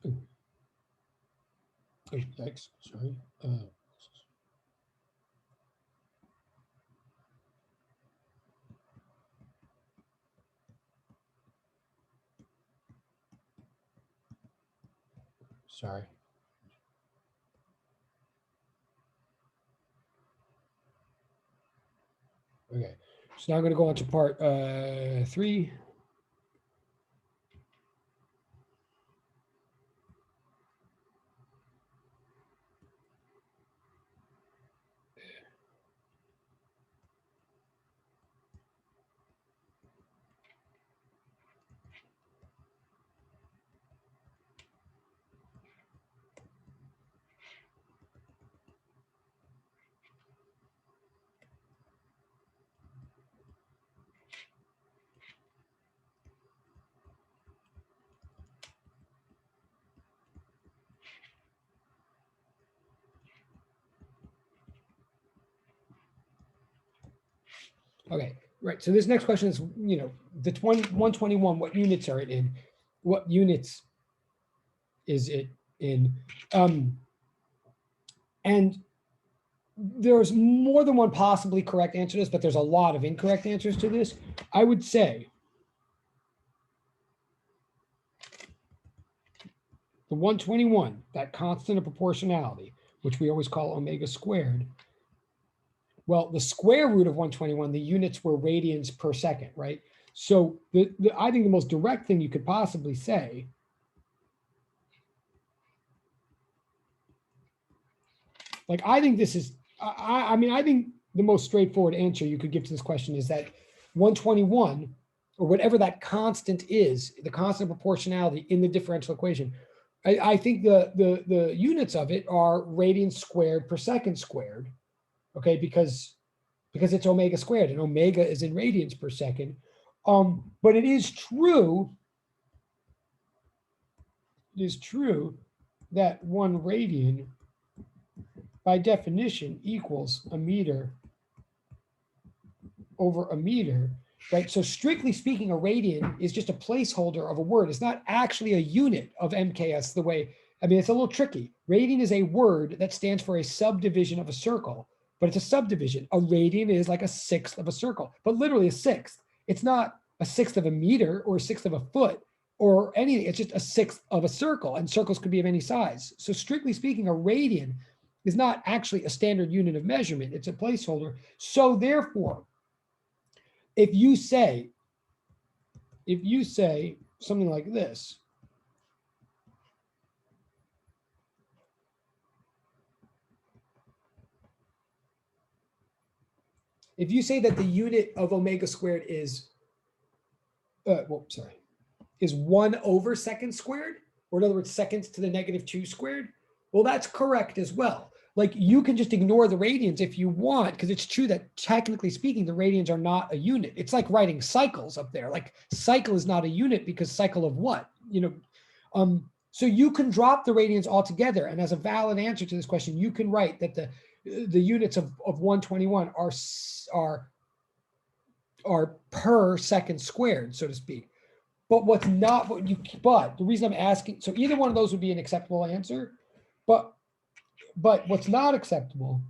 Ooh. Oh, thanks. Sorry. Sorry. Okay, so now I'm going to go on to part 3. Okay, right. So this next question is, the 121, what units are it in? What units is it in? And there's more than one possibly correct answer to this, but there's a lot of incorrect answers to this. I would say the 121, that constant of proportionality, which we always call omega squared. Well, the square root of 121, the units were radians per second, right? So I think the most direct thing you could possibly say like, I think this is, I mean, I think the most straightforward answer you could give to this question is that 121, or whatever that constant is, the constant of proportionality in the differential equation, I think the units of it are radians squared per second squared, okay, because it's omega squared, and omega is in radians per second. But it is true that 1 radian by definition equals a meter over a meter, right? So strictly speaking, a radian is just a placeholder of a word. It's not actually a unit of MKS the way, I mean, it's a little tricky. Radian is a word that stands for a subdivision of a circle, but it's a subdivision. A radian is like a sixth of a circle, but literally a sixth. It's not a sixth of a meter or a sixth of a foot or anything. It's just a sixth of a circle, and circles could be of any size. So strictly speaking, a radian is not actually a standard unit of measurement. It's a placeholder. So therefore, if you say something like this, if you say that the unit of omega squared is, is 1 over second squared, or in other words, seconds to the -2 squared, well, that's correct as well. Like, you can just ignore the radians if you want, because it's true that technically speaking, the radians are not a unit. It's like writing cycles up there. Like, cycle is not a unit because cycle of what? So you can drop the radians altogether, and as a valid answer to this question, you can write that the units of 121 are per second squared, so to speak. But but the reason I'm asking, so either one of those would be an acceptable answer, but what's not acceptable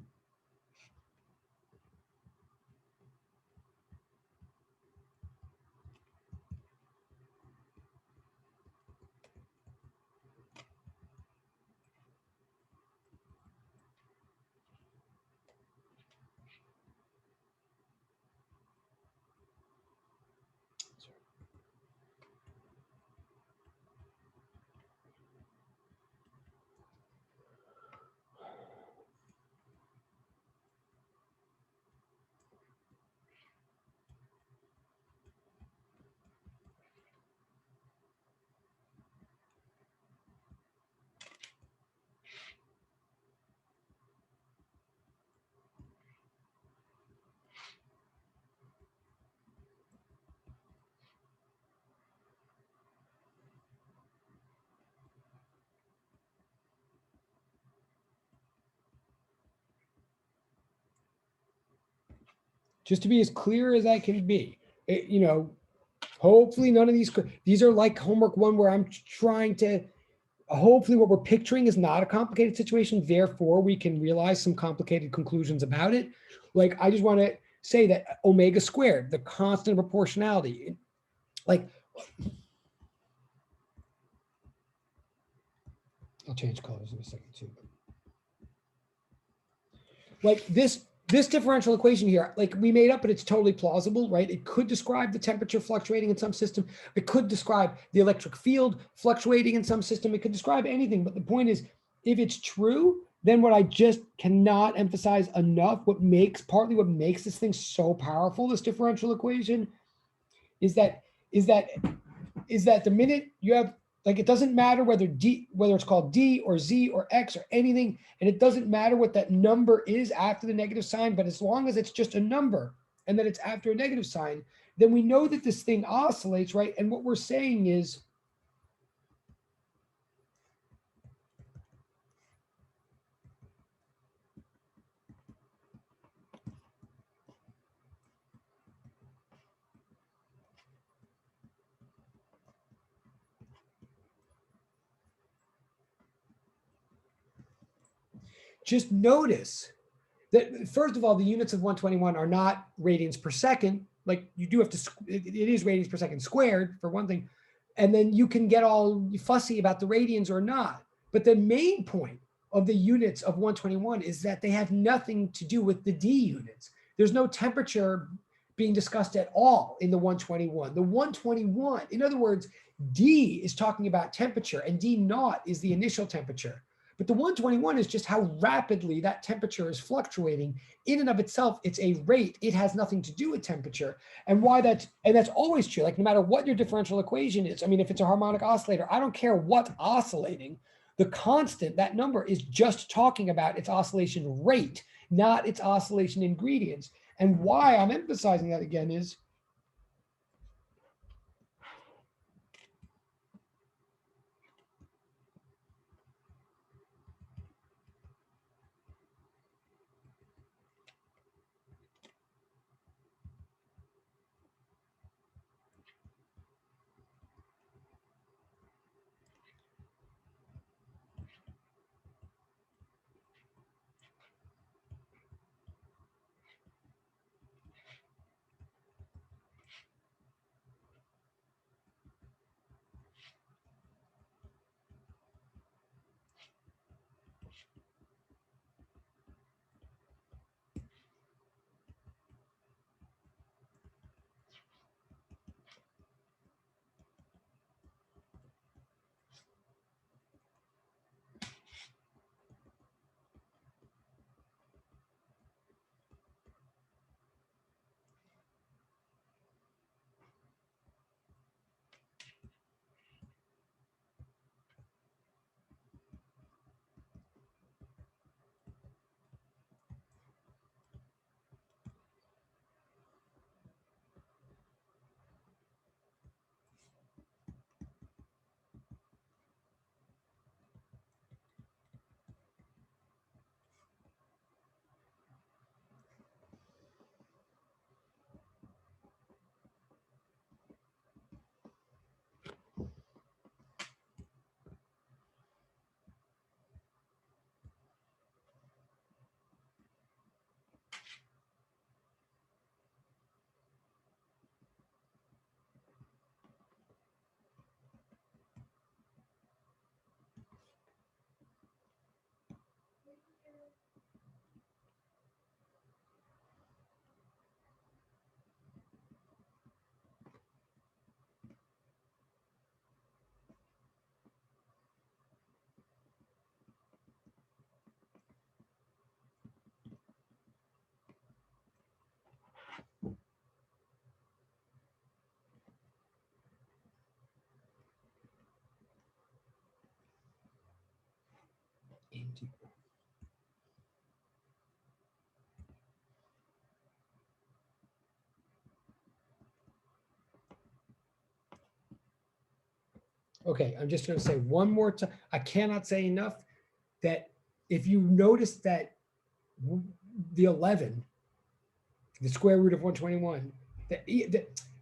just to be as clear as I can be. You know, hopefully none of these are like homework one where I'm trying to, hopefully what we're picturing is not a complicated situation. Therefore, we can realize some complicated conclusions about it. Like, I just want to say that omega squared, the constant of proportionality, like, I'll change colors in a second too. Like this differential equation here, like we made up, but it's totally plausible, right? It could describe the temperature fluctuating in some system. It could describe the electric field fluctuating in some system. It could describe anything. But the point is, if it's true, then what I just cannot emphasize enough, partly what makes this thing so powerful, this differential equation, is that the minute you have, like, it doesn't matter whether it's called D or Z or X or anything, and it doesn't matter what that number is after the negative sign, but as long as it's just a number and that it's after a negative sign, then we know that this thing oscillates, right? And what we're saying is, just notice that, first of all, the units of 121 are not radians per second. Like, you do have to, it is radians per second squared for one thing. And then you can get all fussy about the radians or not. But the main point of the units of 121 is that they have nothing to do with the D units. There's no temperature being discussed at all in the 121. The 121, in other words, D is talking about temperature and D naught is the initial temperature. But the 121 is just how rapidly that temperature is fluctuating. In and of itself, it's a rate. It has nothing to do with temperature. And that's always true. Like, no matter what your differential equation is, I mean, if it's a harmonic oscillator, I don't care what's oscillating. The constant, that number, is just talking about its oscillation rate, not its oscillation ingredients. And why I'm emphasizing that again is, okay, I'm just going to say one more time. I cannot say enough that if you notice that the 11 the square root of 121.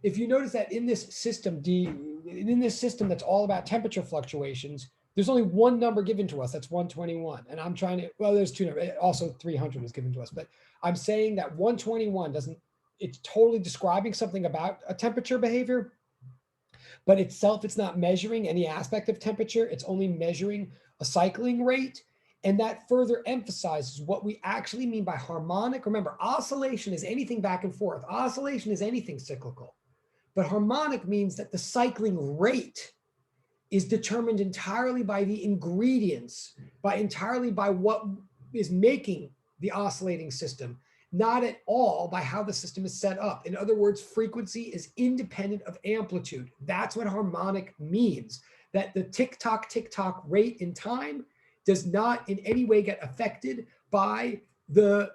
If you notice that in this system, in this system that's all about temperature fluctuations, there's only one number given to us, that's 121. And I'm trying to, well, there's two numbers, also 300 is given to us, but I'm saying that 121 doesn't, it's totally describing something about a temperature behavior, but itself, it's not measuring any aspect of temperature. It's only measuring a cycling rate. And that further emphasizes what we actually mean by harmonic. Remember, oscillation is anything back and forth. Oscillation is anything cyclical. But harmonic means that the cycling rate is determined entirely by the ingredients, entirely by what is making the oscillating system, not at all by how the system is set up. In other words, frequency is independent of amplitude. That's what harmonic means, that the tick-tock rate in time does not in any way get affected by the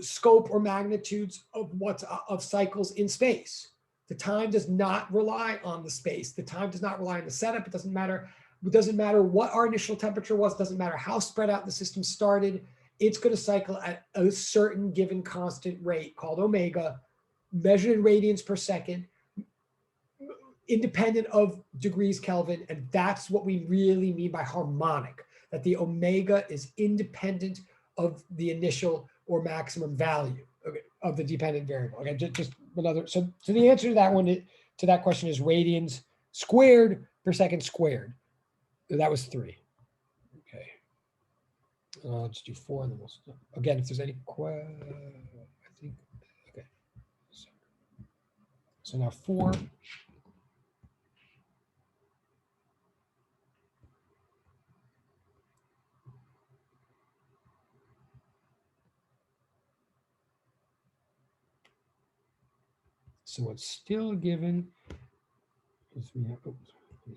scope or magnitudes of cycles in space. The time does not rely on the space. The time does not rely on the setup. It doesn't matter. It doesn't matter what our initial temperature was. It doesn't matter how spread out the system started. It's going to cycle at a certain given constant rate called omega, measured in radians per second, independent of degrees Kelvin. And that's what we really mean by harmonic, that the omega is independent of the initial or maximum value, okay, of the dependent variable. Okay, just another. So the answer to that one, to that question, is radians squared per second squared. That was 3. Okay. Let's do 4, and then we'll again. If there's any I think okay. So now 4. So what's still given is we have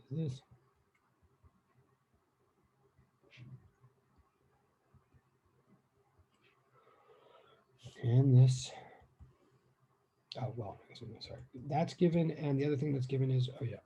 this. And this. Oh, well, I guess I'm sorry. That's given. And the other thing that's given is, oh, yeah.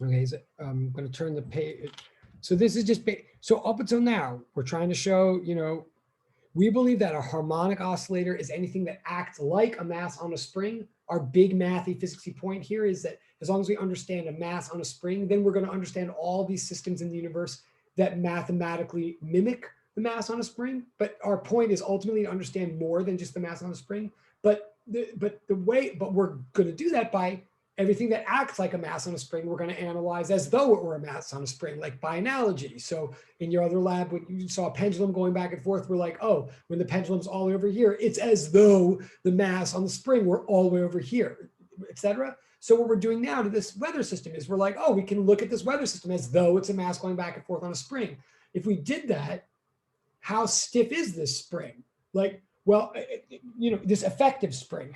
Okay, so I'm going to turn the page. So this is just, so up until now, we're trying to show, we believe that a harmonic oscillator is anything that acts like a mass on a spring. Our big mathy physicsy point here is that as long as we understand a mass on a spring, then we're going to understand all these systems in the universe that mathematically mimic the mass on a spring. But our point is ultimately to understand more than just the mass on a spring. But we're going to do that by everything that acts like a mass on a spring, we're going to analyze as though it were a mass on a spring, like by analogy. So in your other lab, when you saw a pendulum going back and forth, we're like, oh, when the pendulum's all the way over here, it's as though the mass on the spring were all the way over here, etc. So what we're doing now to this weather system is we're like, oh, we can look at this weather system as though it's a mass going back and forth on a spring. If we did that, how stiff is this spring? Like, well, this effective spring,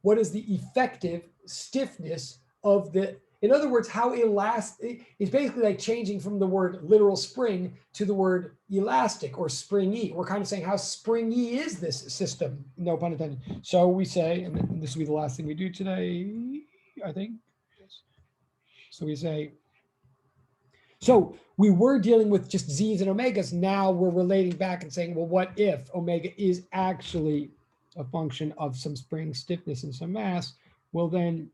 what is the effective stiffness of in other words, how elastic, it's basically like changing from the word literal spring to the word elastic or springy. We're kind of saying how springy is this system? No pun intended. So we say, and this will be the last thing we do today, I think. So we say, so we were dealing with just Z's and Omegas. Now we're relating back and saying, well, what if Omega is actually a function of some spring stiffness and some mass? Well, then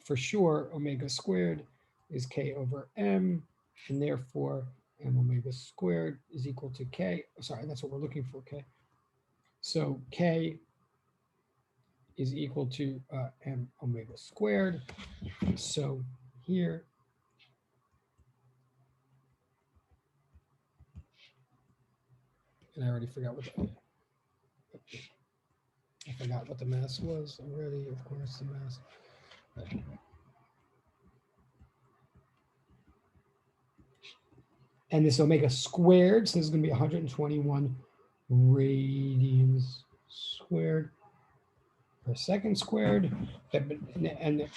for sure, Omega squared is K over M, and therefore M Omega squared is equal to K. Sorry, that's what we're looking for, K. So K is equal to M Omega squared. So here, and I already forgot what the mass was already. Of course, the mass. And this omega squared, so this is going to be 121 radians squared per second squared. And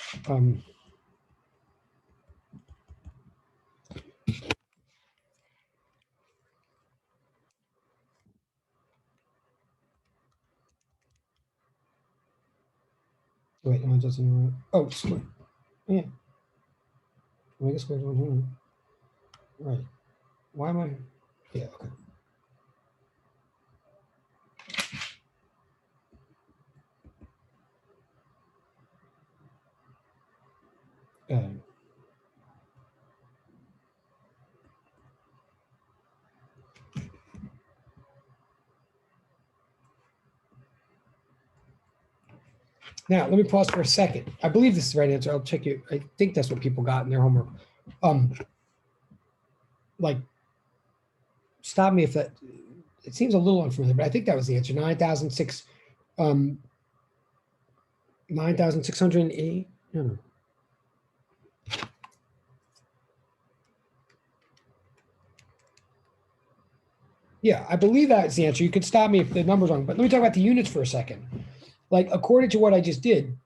wait, no, it doesn't. Oh, square. Yeah. Omega squared 100. Right. Why am I? Yeah, okay. Now, let me pause for a second. I believe this is the right answer. I'll check you. I think that's what people got in their homework. Like, stop me if that, it seems a little unfamiliar, but I think that was the answer. 9,680. No. Yeah, I believe that's the answer. You could stop me if the number's wrong, but let me talk about the units for a second. Like, according to what I just did,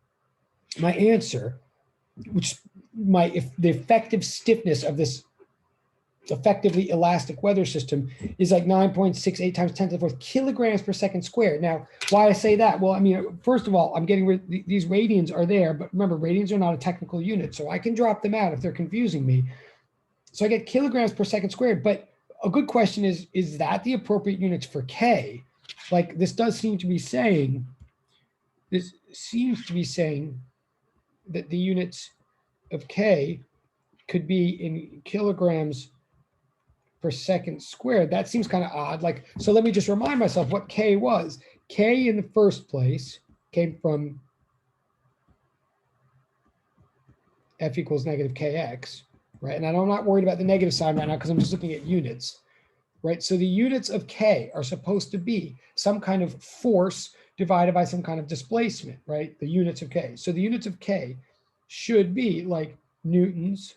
my answer, if the effective stiffness of this effectively elastic weather system is like 9.68 times 10 to the 4th kilograms per second squared. Now, why I say that? Well, I mean, first of all, I'm getting rid of these radians are there, but remember, radians are not a technical unit, so I can drop them out if they're confusing me. So I get kilograms per second squared, but a good question is that the appropriate units for K? Like, this seems to be saying that the units of K could be in kilograms per second squared. That seems kind of odd. Like, so let me just remind myself what K was. K in the first place came from F equals negative KX, right? And I'm not worried about the negative sign right now because I'm just looking at units, right? So the units of K are supposed to be some kind of force divided by some kind of displacement, right? The units of K. So the units of K should be like newtons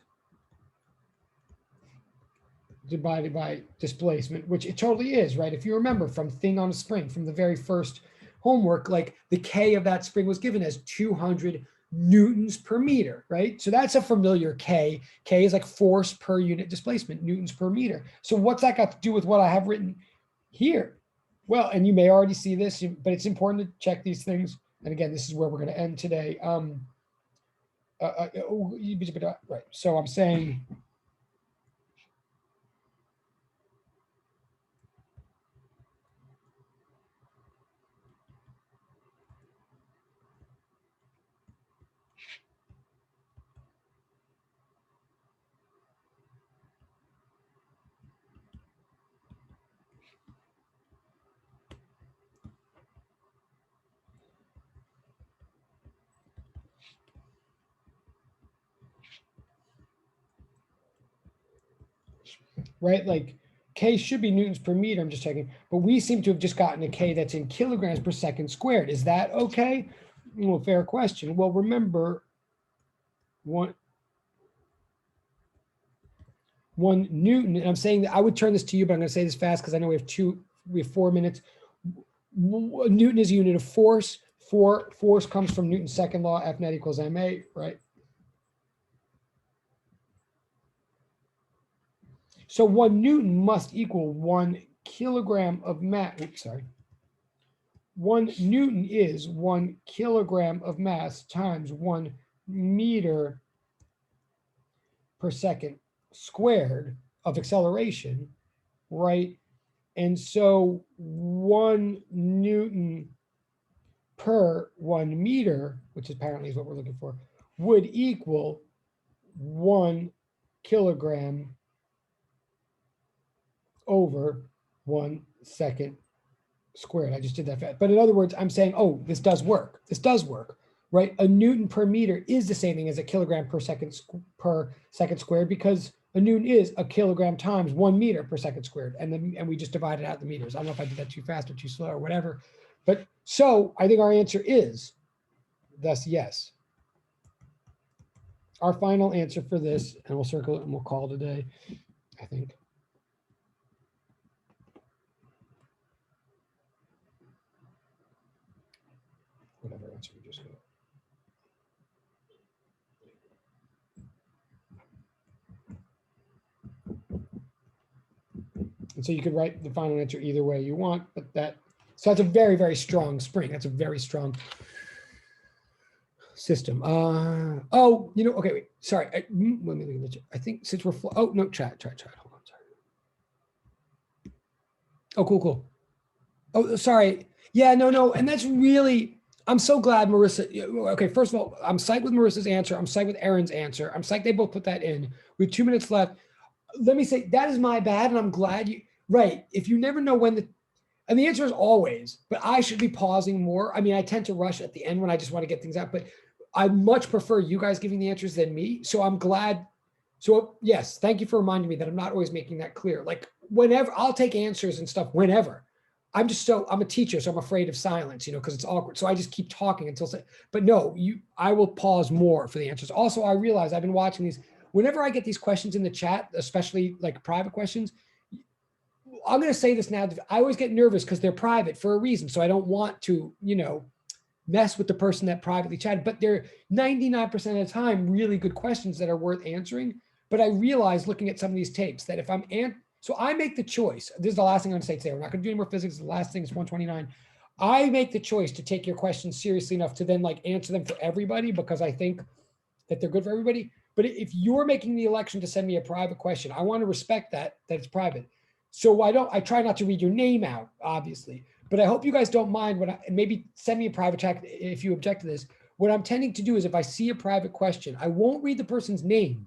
divided by displacement, which it totally is, right? If you remember from thing on a spring, from the very first homework, like the K of that spring was given as 200 newtons per meter, right? So that's a familiar K. K is like force per unit displacement, newtons per meter. So what's that got to do with what I have written here? Well, and you may already see this, but it's important to check these things. And again, this is where we're going to end today. Right. So I'm saying, right, like K should be newtons per meter, I'm just checking, but we seem to have just gotten a K that's in kilograms per second squared. Is that okay? Well, fair question. Well, remember, 1 Newton, and I'm saying that I would turn this to you, but I'm going to say this fast because I know we have 4 minutes. Newton is a unit of force. Force comes from Newton's second law, F net equals ma, right? So 1 Newton must equal 1 kilogram of mass. Oops, sorry. 1 Newton is 1 kilogram of mass times 1 meter per second squared of acceleration, right? And so 1 Newton per 1 meter, which apparently is what we're looking for, would equal 1 kilogram over 1 second squared. I just did that fast. But in other words, I'm saying, oh, this does work. This does work, right? A Newton per meter is the same thing as a kilogram per second squared, because a Newton is a kilogram times 1 meter per second squared. And we just divided out the meters. I don't know if I did that too fast or too slow or whatever. But so I think our answer is thus yes. Our final answer for this, and we'll circle it and we'll call it a day, I think. Whatever answer we just got. And so you could write the final answer either way you want, but so that's a very, very strong spring. That's a very strong system. Oh, okay, wait, sorry. Let me look at the chat. I think since we're, oh, no, chat. Hold on, sorry. Oh, cool. Oh, sorry. Yeah, no. And that's really, I'm so glad Marissa, okay, first of all, I'm psyched with Marissa's answer. I'm psyched with Aaron's answer. I'm psyched they both put that in. We have 2 minutes left. Let me say, that is my bad, and I'm glad right. If you never know when and the answer is always, but I should be pausing more. I mean, I tend to rush at the end when I just want to get things out, but I much prefer you guys giving the answers than me. So I'm glad. So yes, thank you for reminding me that I'm not always making that clear. Like whenever, I'll take answers and stuff whenever. I'm a teacher, so I'm afraid of silence, because it's awkward. So I just keep talking until, but no, I will pause more for the answers. Also, I realize I've been watching these, whenever I get these questions in the chat, especially like private questions, I'm going to say this now. I always get nervous because they're private for a reason. So I don't want to, mess with the person that privately chatted, but they're 99% of the time really good questions that are worth answering. But I realize looking at some of these tapes that if so I make the choice. This is the last thing I'm going to say today. We're not going to do any more physics. The last thing is 129. I make the choice to take your questions seriously enough to then like answer them for everybody because I think that they're good for everybody. But if you're making the election to send me a private question, I want to respect that it's private. So I try not to read your name out, obviously, but I hope you guys don't mind when maybe send me a private chat if you object to this. What I'm tending to do is if I see a private question, I won't read the person's name,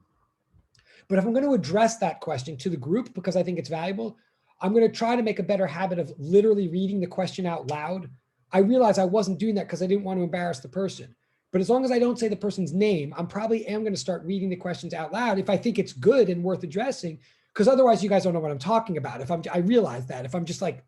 but if I'm going to address that question to the group because I think it's valuable, I'm going to try to make a better habit of literally reading the question out loud. I realize I wasn't doing that because I didn't want to embarrass the person. But as long as I don't say the person's name, I'm probably am going to start reading the questions out loud if I think it's good and worth addressing, because otherwise you guys don't know what I'm talking about. I realize that if I'm just like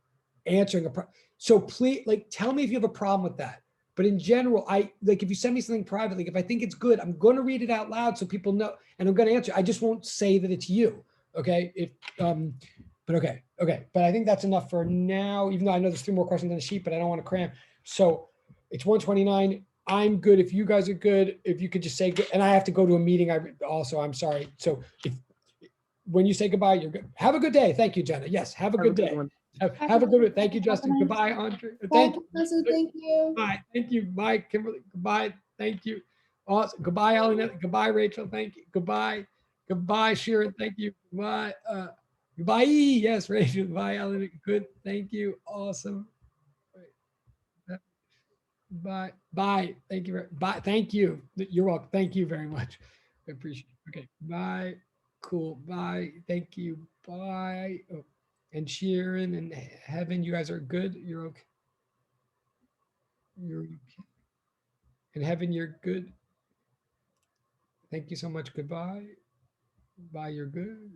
answering so please tell me if you have a problem with that. But in general, if you send me something privately, if I think it's good, I'm going to read it out loud so people know, and I'm going to answer. I just won't say that it's you. Okay. But okay. But I think that's enough for now, even though I know there's 3 more questions on the sheet, but I don't want to cram. So it's 129. I'm good. If you guys are good, if you could just say good, and I have to go to a meeting. I'm sorry. So when you say goodbye, you're good. Have a good day. Thank you, Jenna. Yes. Have a good day. Have a good one. Thank you, Justin. Goodbye, Andre. Thank you. Thank you. Bye. Thank you. Bye, Kimberly. Goodbye. Thank you. Awesome. Goodbye, Ellen. Goodbye, Rachel. Thank you. Goodbye. Goodbye, Sharon. Thank you. Goodbye. Goodbye. Yes, Rachel. Goodbye, Ellen. Good. Thank you. Awesome. Bye. Bye. Thank you. Bye. Thank you. You're welcome. Thank you very much. I appreciate it. Okay. Bye. Cool. Bye. Thank you. Bye. Oh. And Sharon and Heaven, you guys are good. You're okay. You're okay. And Heaven, you're good. Thank you so much. Goodbye. Bye. You're good.